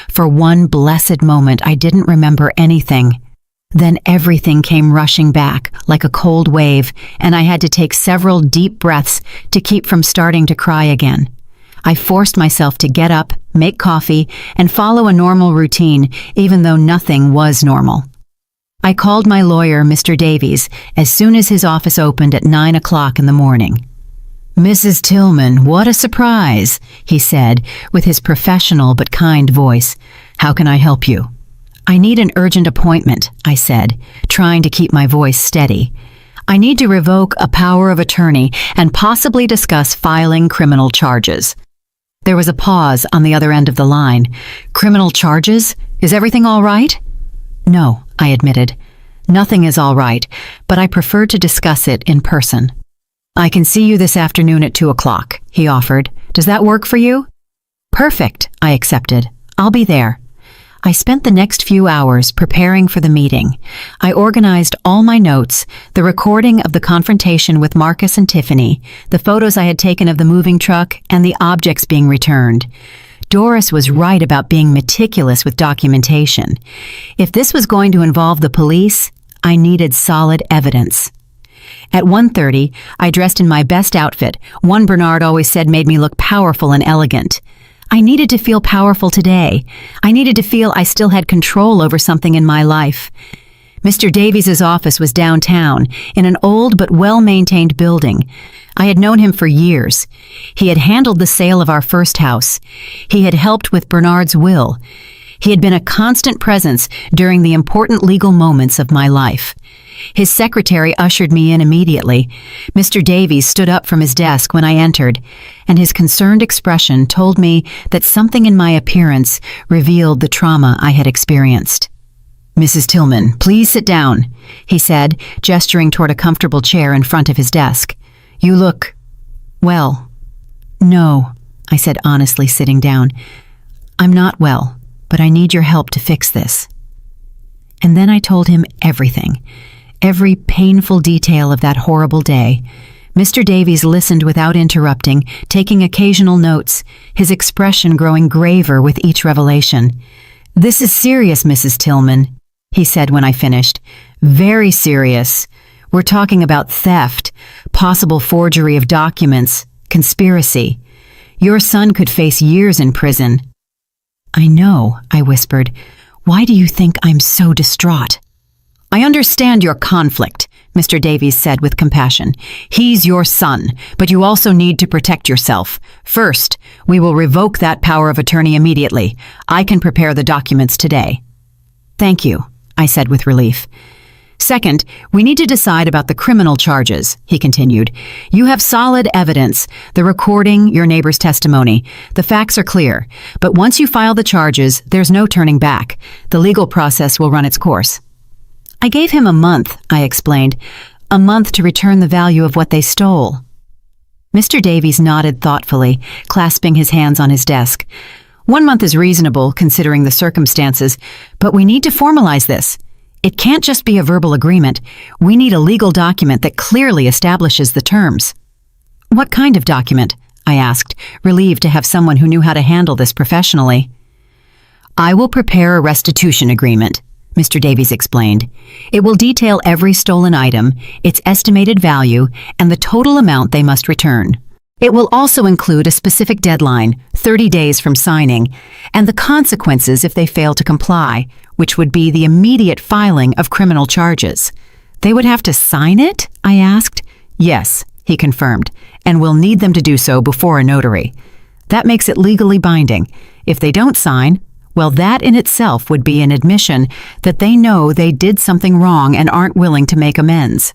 For one blessed moment, I didn't remember anything. Then everything came rushing back like a cold wave, and I had to take several deep breaths to keep from starting to cry again. I forced myself to get up, make coffee, and follow a normal routine, even though nothing was normal. I called my lawyer, Mr. Davies, as soon as his office opened at 9 o'clock in the morning. "Mrs. Tillman, what a surprise," he said, with his professional but kind voice. "How can I help you?" "I need an urgent appointment," I said, trying to keep my voice steady. "I need to revoke a power of attorney and possibly discuss filing criminal charges." There was a pause on the other end of the line. "Criminal charges? Is everything all right?" "No," I admitted. "Nothing is all right, but I prefer to discuss it in person." "I can see you this afternoon at 2 o'clock, he offered. "Does that work for you?" "Perfect," I accepted. "I'll be there." I spent the next few hours preparing for the meeting. I organized all my notes, the recording of the confrontation with Marcus and Tiffany, the photos I had taken of the moving truck, and the objects being returned. Doris was right about being meticulous with documentation. If this was going to involve the police, I needed solid evidence. At 1:30, I dressed in my best outfit, one Bernard always said made me look powerful and elegant. I needed to feel powerful today. I needed to feel I still had control over something in my life. Mr. Davies' office was downtown, in an old but well-maintained building. I had known him for years. He had handled the sale of our first house. He had helped with Bernard's will. He had been a constant presence during the important legal moments of my life. His secretary ushered me in immediately. Mr. Davies stood up from his desk when I entered, and his concerned expression told me that something in my appearance revealed the trauma I had experienced. Mrs. Tillman, please sit down, he said, gesturing toward a comfortable chair in front of his desk. You look, well. No, I said honestly, sitting down. I'm not well, but I need your help to fix this. And then I told him everything, every painful detail of that horrible day. Mr. Davies listened without interrupting, taking occasional notes, his expression growing graver with each revelation. This is serious, Mrs. Tillman, he said when I finished. Very serious. We're talking about theft, possible forgery of documents, conspiracy. Your son could face years in prison. I know, I whispered. Why do you think I'm so distraught? I understand your conflict, Mr. Davies said with compassion. He's your son, but you also need to protect yourself. First, we will revoke that power of attorney immediately. I can prepare the documents today. Thank you, I said with relief. Second, we need to decide about the criminal charges, he continued. You have solid evidence, the recording, your neighbor's testimony. The facts are clear, but once you file the charges, there's no turning back. The legal process will run its course. I gave him a month, I explained. A month to return the value of what they stole. Mr. Davies nodded thoughtfully, clasping his hands on his desk. 1 month is reasonable, considering the circumstances, but we need to formalize this. It can't just be a verbal agreement. We need a legal document that clearly establishes the terms. What kind of document? I asked, relieved to have someone who knew how to handle this professionally. I will prepare a restitution agreement, Mr. Davies explained. It will detail every stolen item, its estimated value, and the total amount they must return. It will also include a specific deadline, 30 days from signing, and the consequences if they fail to comply, which would be the immediate filing of criminal charges. They would have to sign it? I asked. Yes, he confirmed, and we'll need them to do so before a notary. That makes it legally binding. If they don't sign, well, that in itself would be an admission that they know they did something wrong and aren't willing to make amends.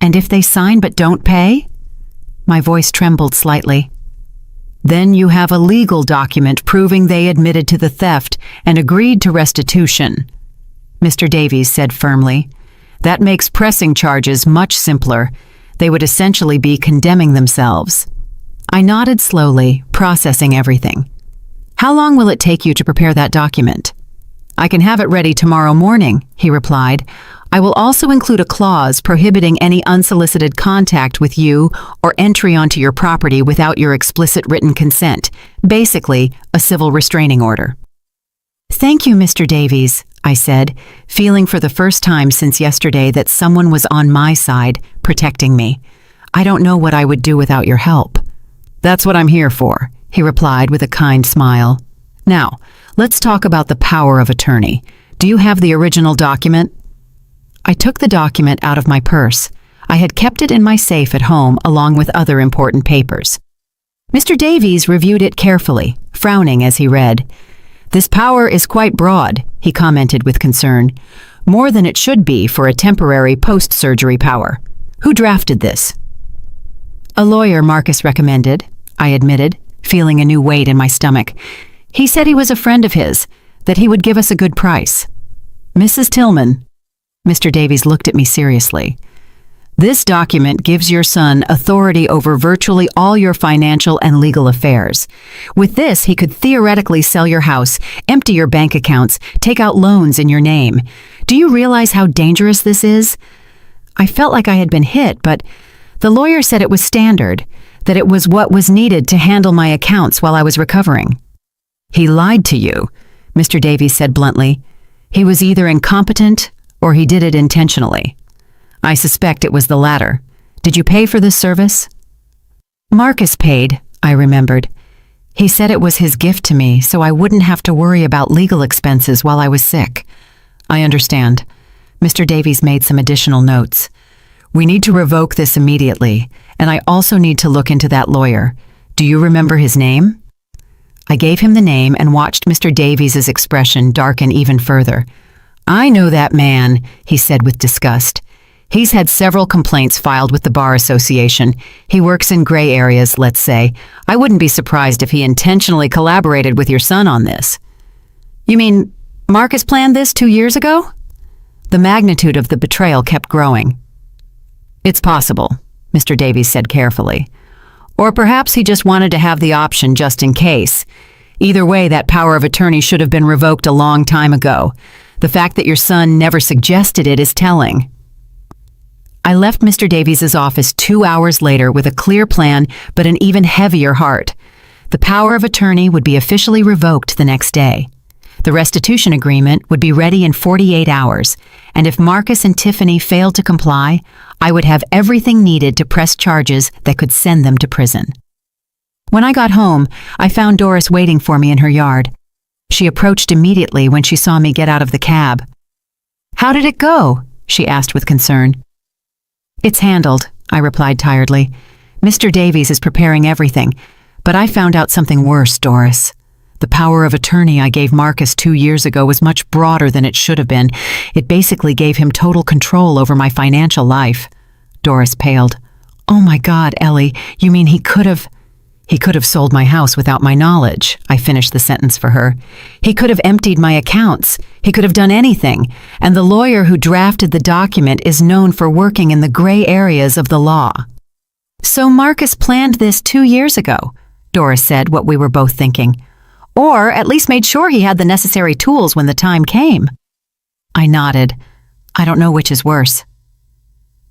And if they sign but don't pay? My voice trembled slightly. Then you have a legal document proving they admitted to the theft and agreed to restitution, Mr. Davies said firmly. That makes pressing charges much simpler. They would essentially be condemning themselves. I nodded slowly, processing everything. How long will it take you to prepare that document? I can have it ready tomorrow morning, he replied. I will also include a clause prohibiting any unsolicited contact with you or entry onto your property without your explicit written consent, basically a civil restraining order. Thank you, Mr. Davies, I said, feeling for the first time since yesterday that someone was on my side, protecting me. I don't know what I would do without your help. That's what I'm here for, he replied with a kind smile. Now, let's talk about the power of attorney. Do you have the original document? I took the document out of my purse. I had kept it in my safe at home along with other important papers. Mr. Davies reviewed it carefully, frowning as he read. This power is quite broad, he commented with concern. More than it should be for a temporary post-surgery power. Who drafted this? A lawyer Marcus recommended, I admitted, feeling a new weight in my stomach. He said he was a friend of his, that he would give us a good price. Mrs. Tillman. Mr. Davies looked at me seriously. This document gives your son authority over virtually all your financial and legal affairs. With this, he could theoretically sell your house, empty your bank accounts, take out loans in your name. Do you realize how dangerous this is? I felt like I had been hit, but the lawyer said it was standard, that it was what was needed to handle my accounts while I was recovering. He lied to you, Mr. Davies said bluntly. He was either incompetent or he did it intentionally. I suspect it was the latter. Did you pay for this service? Marcus paid, I remembered. He said it was his gift to me so I wouldn't have to worry about legal expenses while I was sick. I understand. Mr. Davies made some additional notes. We need to revoke this immediately, and I also need to look into that lawyer. Do you remember his name? I gave him the name and watched Mr. Davies's expression darken even further. I know that man, he said with disgust. He's had several complaints filed with the Bar Association. He works in gray areas, let's say. I wouldn't be surprised if he intentionally collaborated with your son on this. You mean Marcus planned this 2 years ago? The magnitude of the betrayal kept growing. It's possible, Mr. Davies said carefully. Or perhaps he just wanted to have the option just in case. Either way, that power of attorney should have been revoked a long time ago. The fact that your son never suggested it is telling. I left Mr. Davies's office 2 hours later with a clear plan but an even heavier heart. The power of attorney would be officially revoked the next day. The restitution agreement would be ready in 48 hours, and if Marcus and Tiffany failed to comply, I would have everything needed to press charges that could send them to prison. When I got home, I found Doris waiting for me in her yard. She approached immediately when she saw me get out of the cab. "How did it go?" she asked with concern. "It's handled," I replied tiredly. "Mr. Davies is preparing everything, but I found out something worse, Doris. The power of attorney I gave Marcus 2 years ago was much broader than it should have been. It basically gave him total control over my financial life." Doris paled. "Oh my God, Ellie, you mean he could have sold my house without my knowledge," I finished the sentence for her. "He could have emptied my accounts. He could have done anything. And the lawyer who drafted the document is known for working in the gray areas of the law." "So Marcus planned this 2 years ago," Doris said, what we were both thinking. "Or at least made sure he had the necessary tools when the time came." I nodded. I don't know which is worse.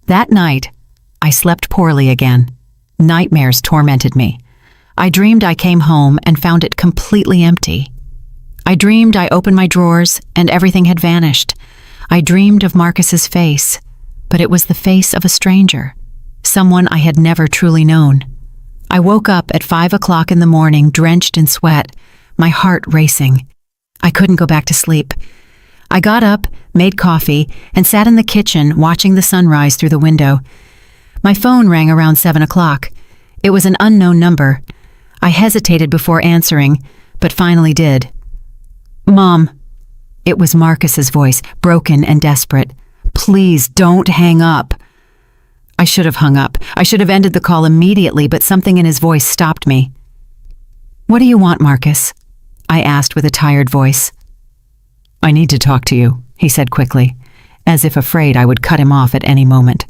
That night, I slept poorly again. Nightmares tormented me. I dreamed I came home and found it completely empty. I dreamed I opened my drawers and everything had vanished. I dreamed of Marcus's face, but it was the face of a stranger, someone I had never truly known. I woke up at 5 o'clock in the morning, drenched in sweat, my heart racing. I couldn't go back to sleep. I got up, made coffee, and sat in the kitchen watching the sunrise through the window. My phone rang around 7 o'clock. It was an unknown number. I hesitated before answering, but finally did. "Mom." It was Marcus's voice, broken and desperate. "Please don't hang up." I should have hung up. I should have ended the call immediately, but something in his voice stopped me. "What do you want, Marcus?" I asked with a tired voice. "I need to talk to you," he said quickly, as if afraid I would cut him off at any moment.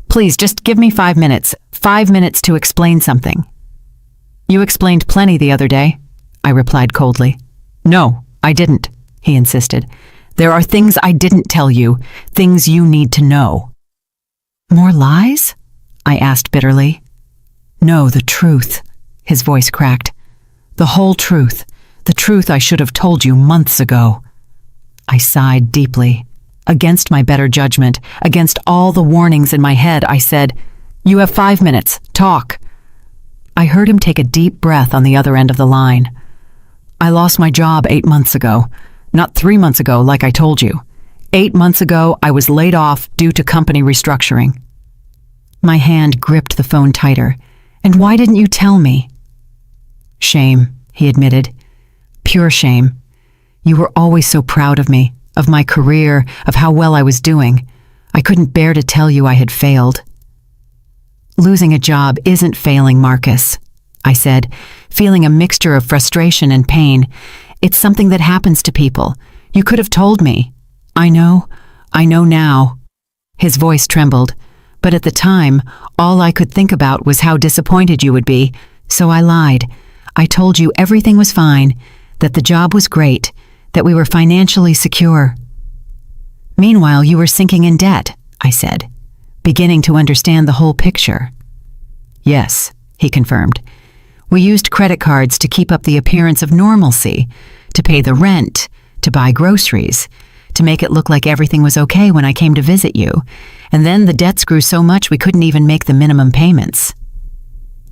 "Please, just give me 5 minutes. 5 minutes to explain something." "You explained plenty the other day," I replied coldly. "No, I didn't," he insisted. "There are things I didn't tell you, things you need to know." "More lies?" I asked bitterly. "No, the truth," his voice cracked. "The whole truth, the truth I should have told you months ago." I sighed deeply. Against my better judgment, against all the warnings in my head, I said, "You have 5 minutes. Talk." I heard him take a deep breath on the other end of the line. "I lost my job 8 months ago. Not 3 months ago, like I told you. 8 months ago, I was laid off due to company restructuring." My hand gripped the phone tighter. "And why didn't you tell me?" "Shame," he admitted. "Pure shame. You were always so proud of me, of my career, of how well I was doing. I couldn't bear to tell you I had failed." "Losing a job isn't failing, Marcus," I said, feeling a mixture of frustration and pain. "It's something that happens to people. You could have told me." I know now." His voice trembled, but at the time, all I could think about was how disappointed you would be, so I lied. I told you everything was fine, that the job was great, that we were financially secure. "Meanwhile, you were sinking in debt," I said, beginning to understand the whole picture. "Yes," he confirmed. "We used credit cards to keep up the appearance of normalcy, to pay the rent, to buy groceries, to make it look like everything was okay when I came to visit you. And then the debts grew so much we couldn't even make the minimum payments."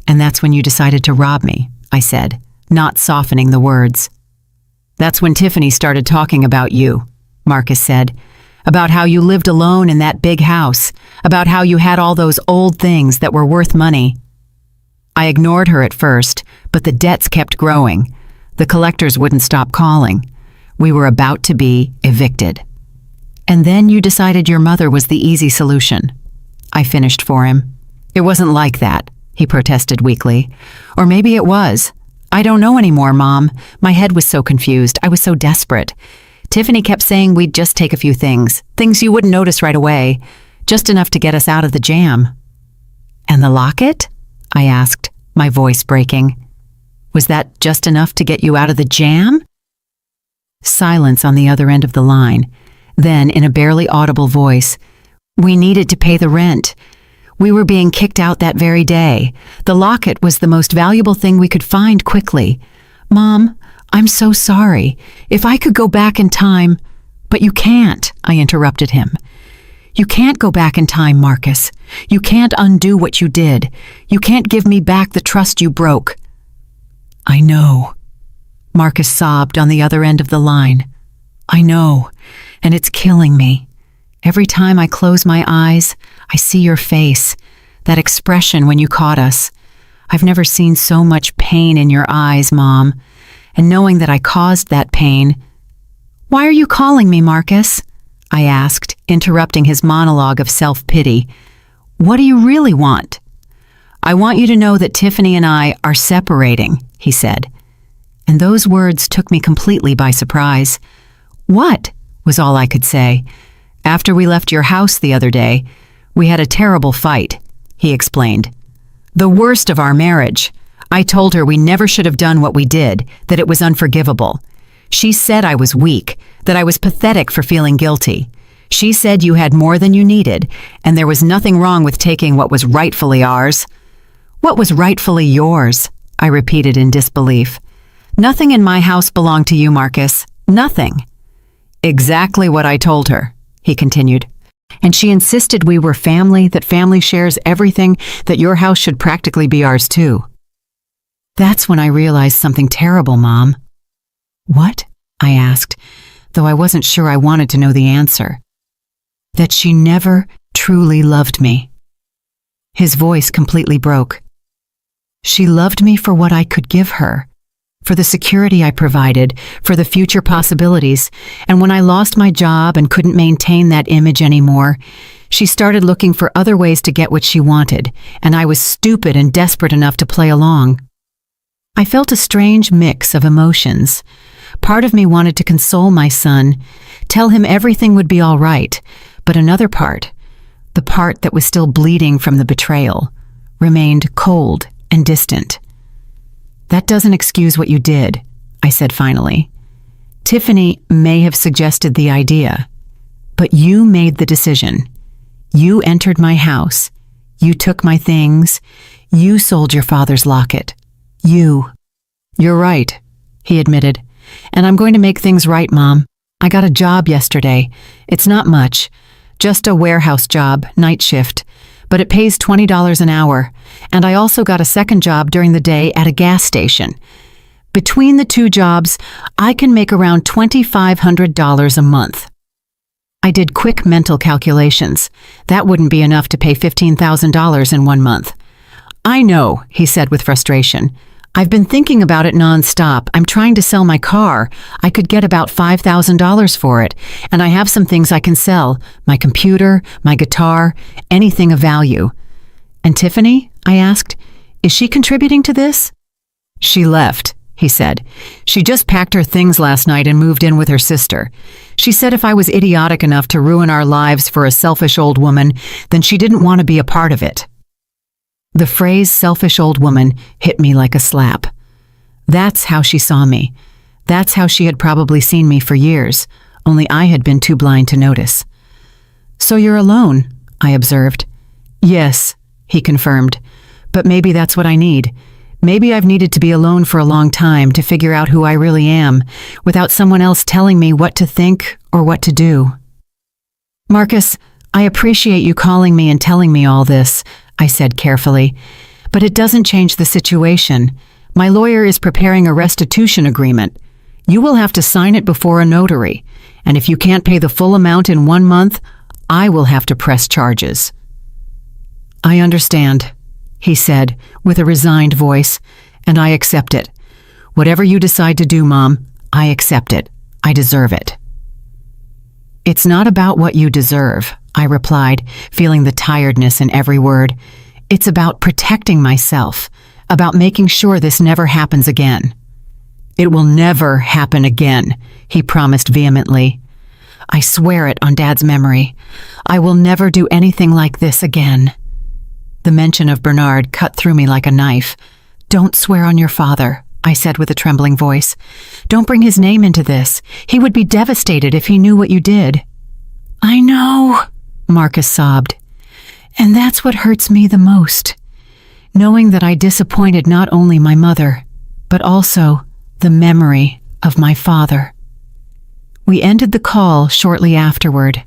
"And that's when you decided to rob me," I said, not softening the words. "That's when Tiffany started talking about you," Marcus said, "about how you lived alone in that big house, about how you had all those old things that were worth money." I ignored her at first, but the debts kept growing. The collectors wouldn't stop calling. We were about to be evicted. "And then you decided your mother was the easy solution," I finished for him. "It wasn't like that," he protested weakly. "Or maybe it was. I don't know anymore, Mom. My head was so confused. I was so desperate. Tiffany kept saying we'd just take a few things you wouldn't notice right away, just enough to get us out of the jam. And the locket? I asked, my voice breaking. Was that just enough to get you out of the jam? Silence on the other end of the line. Then, in a barely audible voice, we needed to pay the rent. We were being kicked out that very day. The locket was the most valuable thing we could find quickly. Mom, I'm so sorry. If I could go back in time— But you can't, I interrupted him. You can't go back in time, Marcus. You can't undo what you did. You can't give me back the trust you broke. I know. Marcus sobbed on the other end of the line. I know, and it's killing me. Every time I close my eyes, I see your face, that expression when you caught us. I've never seen so much pain in your eyes, Mom. And knowing that I caused that pain— Why are you calling me, Marcus? I asked, interrupting his monologue of self-pity. What do you really want? I want you to know that Tiffany and I are separating, he said. And those words took me completely by surprise. What? Was all I could say. After we left your house the other day, we had a terrible fight, he explained. The worst of our marriage. I told her we never should have done what we did, that it was unforgivable. She said I was weak, that I was pathetic for feeling guilty. She said you had more than you needed, and there was nothing wrong with taking what was rightfully ours. What was rightfully yours? I repeated in disbelief. Nothing in my house belonged to you, Marcus. Nothing. Exactly what I told her, he continued. And she insisted we were family, that family shares everything, that your house should practically be ours too. That's when I realized something terrible, Mom. What? I asked, though I wasn't sure I wanted to know the answer. That she never truly loved me. His voice completely broke. She loved me for what I could give her, for the security I provided, for the future possibilities, and when I lost my job and couldn't maintain that image anymore, she started looking for other ways to get what she wanted, and I was stupid and desperate enough to play along. I felt a strange mix of emotions. Part of me wanted to console my son, tell him everything would be all right, but another part, the part that was still bleeding from the betrayal, remained cold and distant. That doesn't excuse what you did, I said finally. Tiffany may have suggested the idea, but you made the decision. You entered my house. You took my things. You sold your father's locket. You. You're right, he admitted. And I'm going to make things right, Mom. I got a job yesterday. It's not much. Just a warehouse job, night shift. But it pays $20 an hour. And I also got a second job during the day at a gas station. Between the two jobs, I can make around $2,500 a month. I did quick mental calculations. That wouldn't be enough to pay $15,000 in 1 month. I know, he said with frustration. I've been thinking about it nonstop. I'm trying to sell my car. I could get about $5,000 for it, and I have some things I can sell. My computer, my guitar, anything of value. And Tiffany? I asked. Is she contributing to this? She left, he said. She just packed her things last night and moved in with her sister. She said if I was idiotic enough to ruin our lives for a selfish old woman, then she didn't want to be a part of it. The phrase selfish old woman hit me like a slap. That's how she saw me. That's how she had probably seen me for years, only I had been too blind to notice. So you're alone, I observed. Yes, he confirmed, but maybe that's what I need. Maybe I've needed to be alone for a long time to figure out who I really am, without someone else telling me what to think or what to do. Marcus, I appreciate you calling me and telling me all this, I said carefully, but it doesn't change the situation. My lawyer is preparing a restitution agreement. You will have to sign it before a notary, and if you can't pay the full amount in 1 month, I will have to press charges. I understand, he said with a resigned voice, and I accept it. Whatever you decide to do, Mom, I accept it. I deserve it. It's not about what you deserve, I replied, feeling the tiredness in every word. It's about protecting myself, about making sure this never happens again. It will never happen again, he promised vehemently. I swear it on Dad's memory. I will never do anything like this again. The mention of Bernard cut through me like a knife. Don't swear on your father, I said with a trembling voice. Don't bring his name into this. He would be devastated if he knew what you did. I know, Marcus sobbed. And that's what hurts me the most. Knowing that I disappointed not only my mother, but also the memory of my father. We ended the call shortly afterward.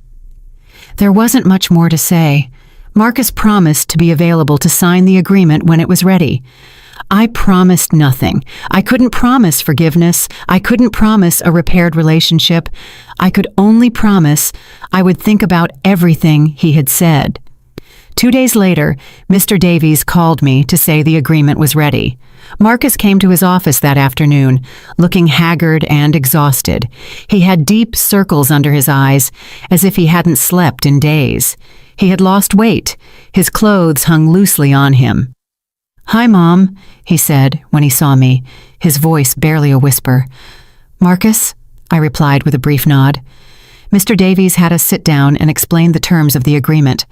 There wasn't much more to say. Marcus promised to be available to sign the agreement when it was ready. I promised nothing. I couldn't promise forgiveness. I couldn't promise a repaired relationship. I could only promise I would think about everything he had said. 2 days later, Mr. Davies called me to say the agreement was ready. Marcus came to his office that afternoon, looking haggard and exhausted. He had deep circles under his eyes, as if he hadn't slept in days. He had lost weight. His clothes hung loosely on him. "Hi, Mom," he said when he saw me, his voice barely a whisper. "Marcus?" I replied with a brief nod. Mr. Davies had us sit down and explain the terms of the agreement.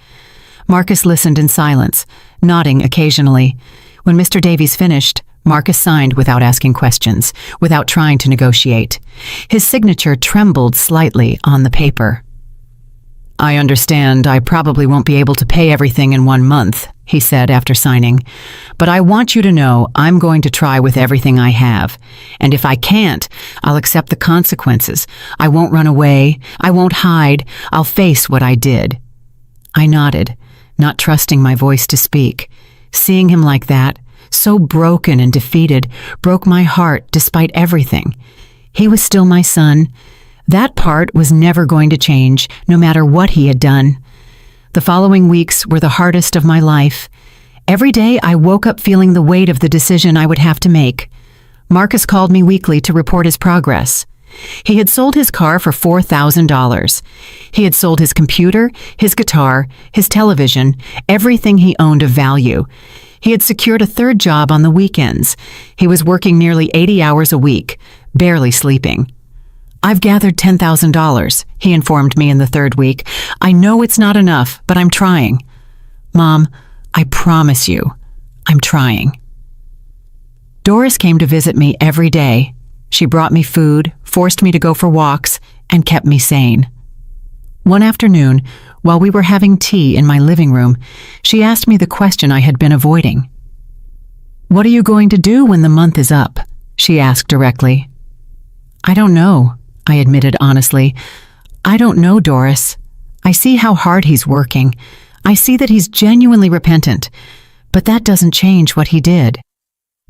Marcus listened in silence, nodding occasionally. When Mr. Davies finished, Marcus signed without asking questions, without trying to negotiate. His signature trembled slightly on the paper. "I understand I probably won't be able to pay everything in 1 month," he said after signing. "But I want you to know I'm going to try with everything I have. And if I can't, I'll accept the consequences. I won't run away. I won't hide. I'll face what I did." I nodded, not trusting my voice to speak. Seeing him like that, so broken and defeated, broke my heart despite everything. He was still my son. That part was never going to change, no matter what he had done. The following weeks were the hardest of my life. Every day I woke up feeling the weight of the decision I would have to make. Marcus called me weekly to report his progress. He had sold his car for $4,000. He had sold his computer, his guitar, his television, everything he owned of value. He had secured a third job on the weekends. He was working nearly 80 hours a week, barely sleeping. "I've gathered $10,000, he informed me in the third week. "I know it's not enough, but I'm trying." "Mom, I promise you, I'm trying." Doris came to visit me every day. She brought me food, forced me to go for walks, and kept me sane. One afternoon, while we were having tea in my living room, she asked me the question I had been avoiding. "What are you going to do when the month is up?" she asked directly. "I don't know," I admitted honestly. "I don't know, Doris. I see how hard he's working. I see that he's genuinely repentant, but that doesn't change what he did."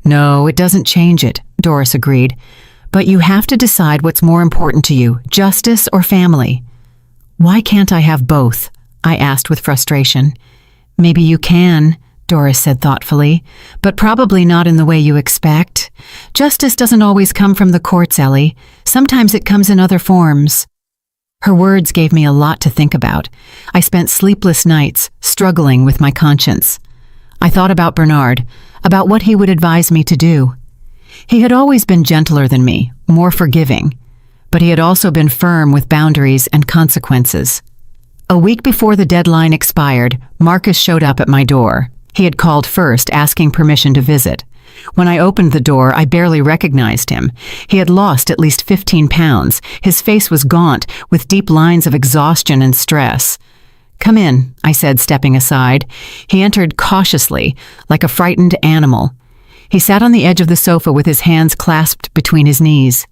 "No, it doesn't change it," Doris agreed. "But you have to decide what's more important to you, justice or family." "Why can't I have both?" I asked with frustration. "Maybe you can," Doris said thoughtfully, "but probably not in the way you expect. Justice doesn't always come from the courts, Ellie. Sometimes it comes in other forms." Her words gave me a lot to think about. I spent sleepless nights, struggling with my conscience. I thought about Bernard, about what he would advise me to do. He had always been gentler than me, more forgiving, but he had also been firm with boundaries and consequences. A week before the deadline expired, Marcus showed up at my door. He had called first, asking permission to visit. When I opened the door, I barely recognized him. He had lost at least 15 pounds. His face was gaunt, with deep lines of exhaustion and stress. "Come in," I said, stepping aside. He entered cautiously, like a frightened animal. He sat on the edge of the sofa with his hands clasped between his knees.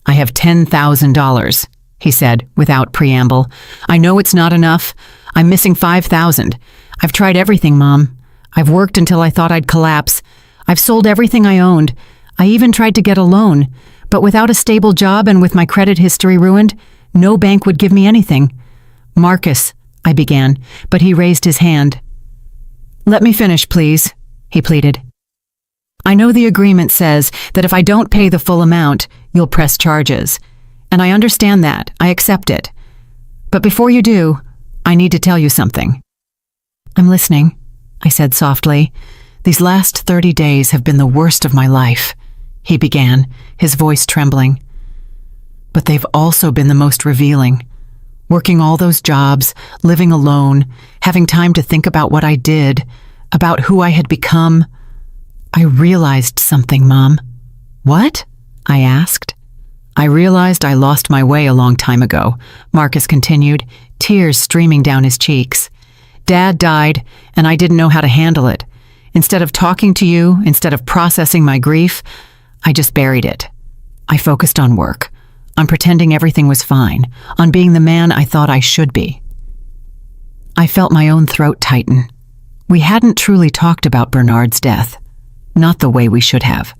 "I have $10,000, he said, without preamble. "I know it's not enough. I'm missing 5,000. I've tried everything, Mom. I've worked until I thought I'd collapse. I've sold everything I owned. I even tried to get a loan. But without a stable job and with my credit history ruined, no bank would give me anything." "Marcus," I began, but he raised his hand. "Let me finish, please," he pleaded. "I know the agreement says that if I don't pay the full amount, you'll press charges. And I understand that. I accept it. But before you do, I need to tell you something." "I'm listening," I said softly. "These last 30 days have been the worst of my life," he began, his voice trembling. but they've also been the most revealing. Working all those jobs, living alone, having time to think about what I did, about who I had become. I realized something, Mom. What? I asked. I realized I lost my way a long time ago, Marcus continued, tears streaming down his cheeks. Dad died, and I didn't know how to handle it. Instead of talking to you, instead of processing my grief, I just buried it. I focused on work, on pretending everything was fine, on being the man I thought I should be. I felt my own throat tighten. We hadn't truly talked about Bernard's death. Not the way we should have.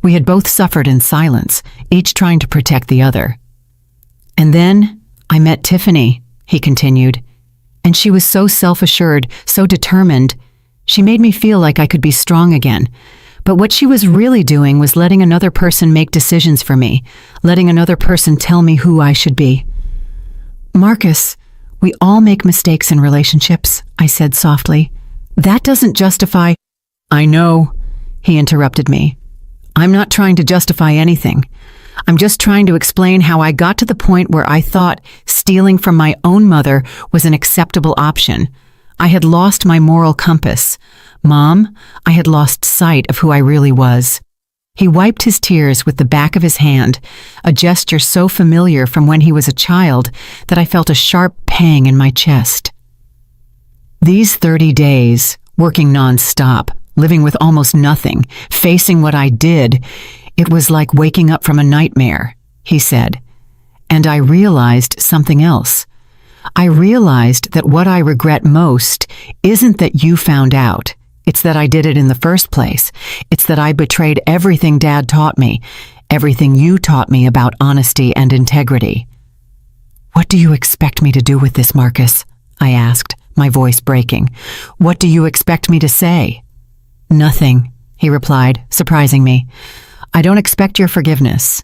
We had both suffered in silence, each trying to protect the other. And then I met Tiffany, he continued, and she was so self-assured, so determined. She made me feel like I could be strong again. But what she was really doing was letting another person make decisions for me, letting another person tell me who I should be. Marcus, we all make mistakes in relationships, I said softly. That doesn't justify— I know, he interrupted me. I'm not trying to justify anything. I'm just trying to explain how I got to the point where I thought stealing from my own mother was an acceptable option. I had lost my moral compass. Mom, I had lost sight of who I really was. He wiped his tears with the back of his hand, a gesture so familiar from when he was a child that I felt a sharp pang in my chest. These 30 days, working non-stop, living with almost nothing, facing what I did, it was like waking up from a nightmare, he said. And I realized something else. I realized that what I regret most isn't that you found out. It's that I did it in the first place. It's that I betrayed everything Dad taught me, everything you taught me about honesty and integrity. What do you expect me to do with this, Marcus? I asked, my voice breaking. What do you expect me to say? Nothing, he replied, surprising me. I don't expect your forgiveness.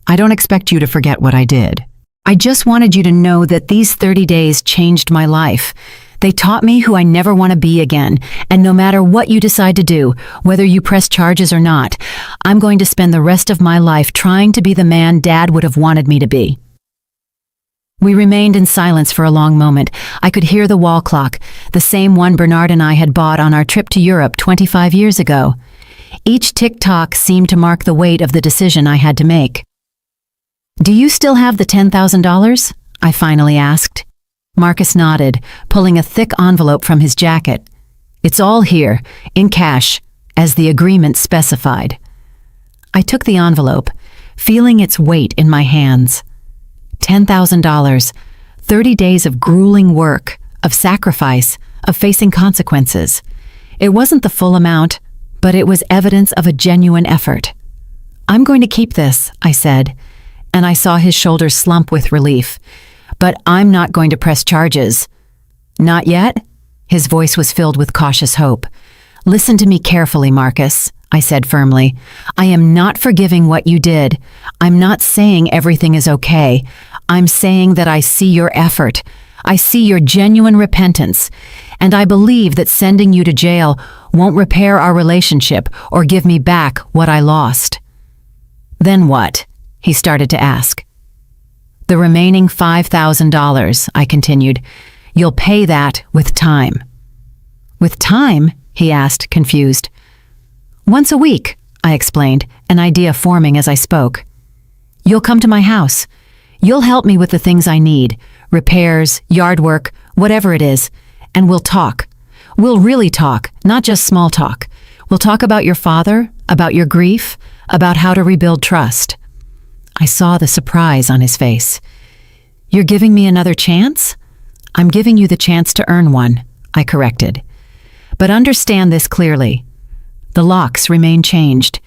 I don't expect you to forget what I did. I just wanted you to know that these 30 days changed my life. They taught me who I never want to be again, and no matter what you decide to do, whether you press charges or not, I'm going to spend the rest of my life trying to be the man Dad would have wanted me to be. We remained in silence for a long moment. I could hear the wall clock, the same one Bernard and I had bought on our trip to Europe 25 years ago. Each tick-tock seemed to mark the weight of the decision I had to make. Do you still have the $10,000? I finally asked. Marcus nodded, pulling a thick envelope from his jacket. It's all here, in cash, as the agreement specified. I took the envelope, feeling its weight in my hands. $10,000, 30 days of grueling work, of sacrifice, of facing consequences. It wasn't the full amount, but it was evidence of a genuine effort. I'm going to keep this, I said, and I saw his shoulders slump with relief. But I'm not going to press charges. Not yet? His voice was filled with cautious hope. Listen to me carefully, Marcus, I said firmly. I am not forgiving what you did. I'm not saying everything is okay. I'm saying that I see your effort. I see your genuine repentance. And I believe that sending you to jail won't repair our relationship or give me back what I lost. Then what? He started to ask. The remaining $5,000, I continued. You'll pay that with time. With time? He asked, confused. Once a week, I explained, an idea forming as I spoke. You'll come to my house. You'll help me with the things I need, repairs, yard work, whatever it is, and we'll talk. We'll really talk, not just small talk. We'll talk about your father, about your grief, about how to rebuild trust. I saw the surprise on his face. You're giving me another chance? I'm giving you the chance to earn one, I corrected. But understand this clearly. The locks remain changed.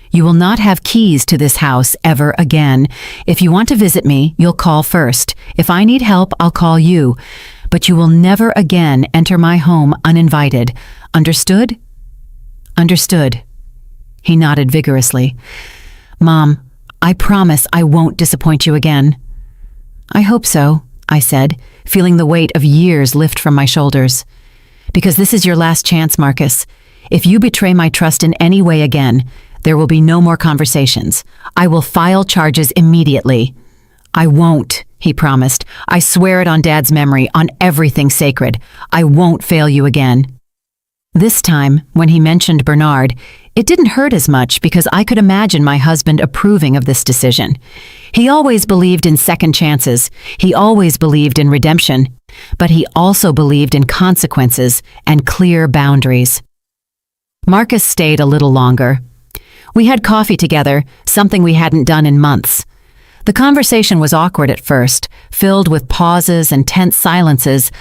You will not have keys to this house ever again. If you want to visit me, you'll call first. If I need help, I'll call you. But you will never again enter my home uninvited. Understood? Understood. He nodded vigorously. Mom, I promise I won't disappoint you again. I hope so, I said, feeling the weight of years lift from my shoulders. Because this is your last chance, Marcus. If you betray my trust in any way again, there will be no more conversations. I will file charges immediately. "I won't," he promised. "I swear it on Dad's memory, on everything sacred. I won't fail you again." This time, when he mentioned Bernard, it didn't hurt as much because I could imagine my husband approving of this decision. He always believed in second chances. He always believed in redemption. But he also believed in consequences and clear boundaries. Marcus stayed a little longer. We had coffee together, something we hadn't done in months. The conversation was awkward at first, filled with pauses and tense silences,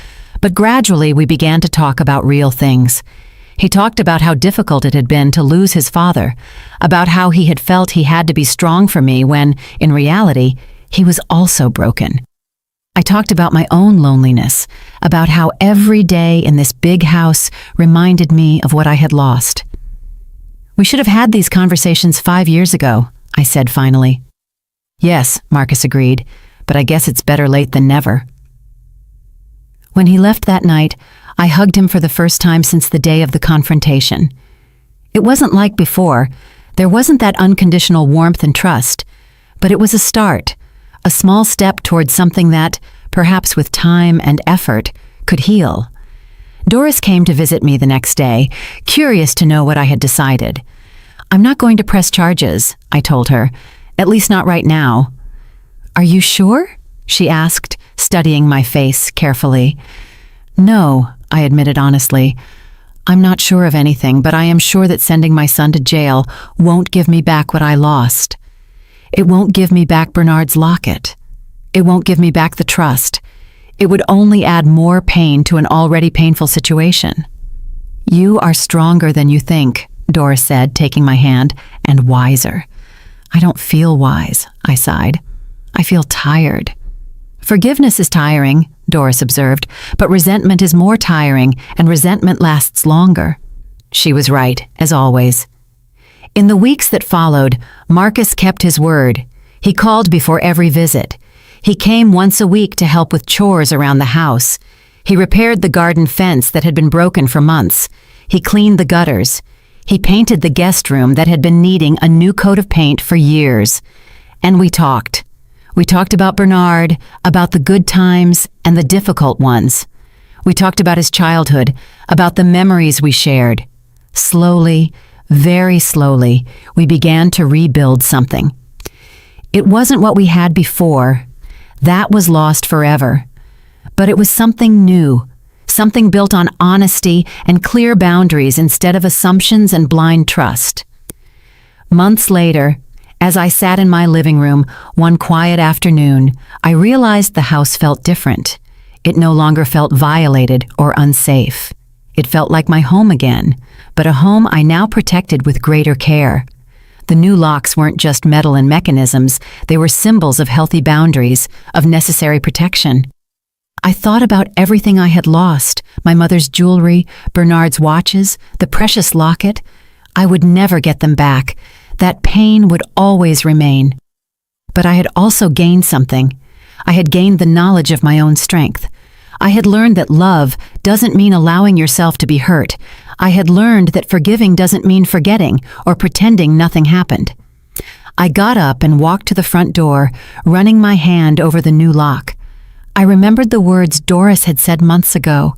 but gradually we began to talk about real things. He talked about how difficult it had been to lose his father, about how he had felt he had to be strong for me when, in reality, he was also broken. I talked about my own loneliness, about how every day in this big house reminded me of what I had lost. "We should have had these conversations 5 years ago," I said finally. "Yes," Marcus agreed, "but I guess it's better late than never." When he left that night, I hugged him for the first time since the day of the confrontation. It wasn't like before. There wasn't that unconditional warmth and trust, but it was a start, a small step towards something that, perhaps with time and effort, could heal. Doris came to visit me the next day, curious to know what I had decided. "I'm not going to press charges," I told her, "at least not right now." "Are you sure?" she asked, studying my face carefully. "No," I admitted honestly. "I'm not sure of anything, but I am sure that sending my son to jail won't give me back what I lost. It won't give me back Bernard's locket. It won't give me back the trust. It would only add more pain to an already painful situation." "You are stronger than you think," Doris said, taking my hand, "and wiser." "I don't feel wise," I sighed. "I feel tired." "Forgiveness is tiring," Doris observed, "but resentment is more tiring, and resentment lasts longer." She was right, as always. In the weeks that followed, Marcus kept his word. He called before every visit. He came once a week to help with chores around the house. He repaired the garden fence that had been broken for months. He cleaned the gutters. He painted the guest room that had been needing a new coat of paint for years. And we talked. We talked about Bernard, about the good times and the difficult ones. We talked about his childhood, about the memories we shared. Slowly, very slowly, we began to rebuild something. It wasn't what we had before. That was lost forever. But it was something new, something built on honesty and clear boundaries instead of assumptions and blind trust. Months later, as I sat in my living room one quiet afternoon, I realized the house felt different. It no longer felt violated or unsafe. It felt like my home again, but a home I now protected with greater care. The new locks weren't just metal and mechanisms, they were symbols of healthy boundaries, of necessary protection. I thought about everything I had lost, my mother's jewelry, Bernard's watches, the precious locket. I would never get them back. That pain would always remain. But I had also gained something. I had gained the knowledge of my own strength. I had learned that love doesn't mean allowing yourself to be hurt. I had learned that forgiving doesn't mean forgetting or pretending nothing happened. I got up and walked to the front door, running my hand over the new lock. I remembered the words Doris had said months ago,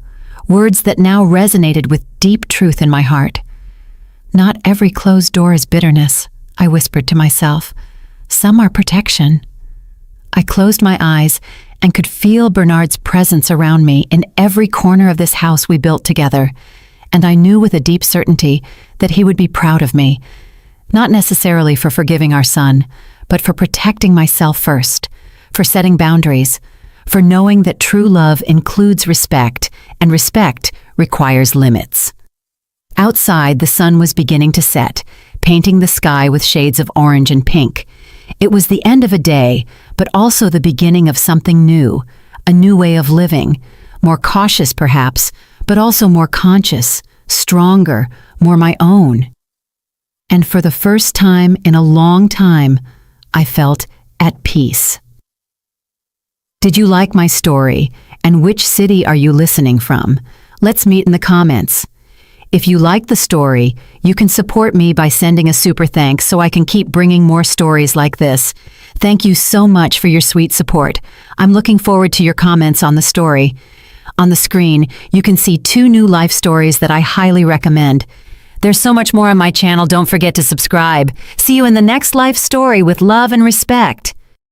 words that now resonated with deep truth in my heart. "Not every closed door is bitterness," I whispered to myself. "Some are protection." I closed my eyes and could feel Bernard's presence around me in every corner of this house we built together, and I knew with a deep certainty that he would be proud of me, not necessarily for forgiving our son, but for protecting myself first, for setting boundaries, for knowing that true love includes respect, and respect requires limits. Outside, the sun was beginning to set, painting the sky with shades of orange and pink. It was the end of a day, but also the beginning of something new, a new way of living, more cautious perhaps, but also more conscious, stronger, more my own. And for the first time in a long time, I felt at peace. Did you like my story? And which city are you listening from? Let's meet in the comments. If you like the story, you can support me by sending a super thanks so I can keep bringing more stories like this. Thank you so much for your sweet support. I'm looking forward to your comments on the story. On the screen, you can see 2 new life stories that I highly recommend. There's so much more on my channel, don't forget to subscribe. See you in the next life story with love and respect.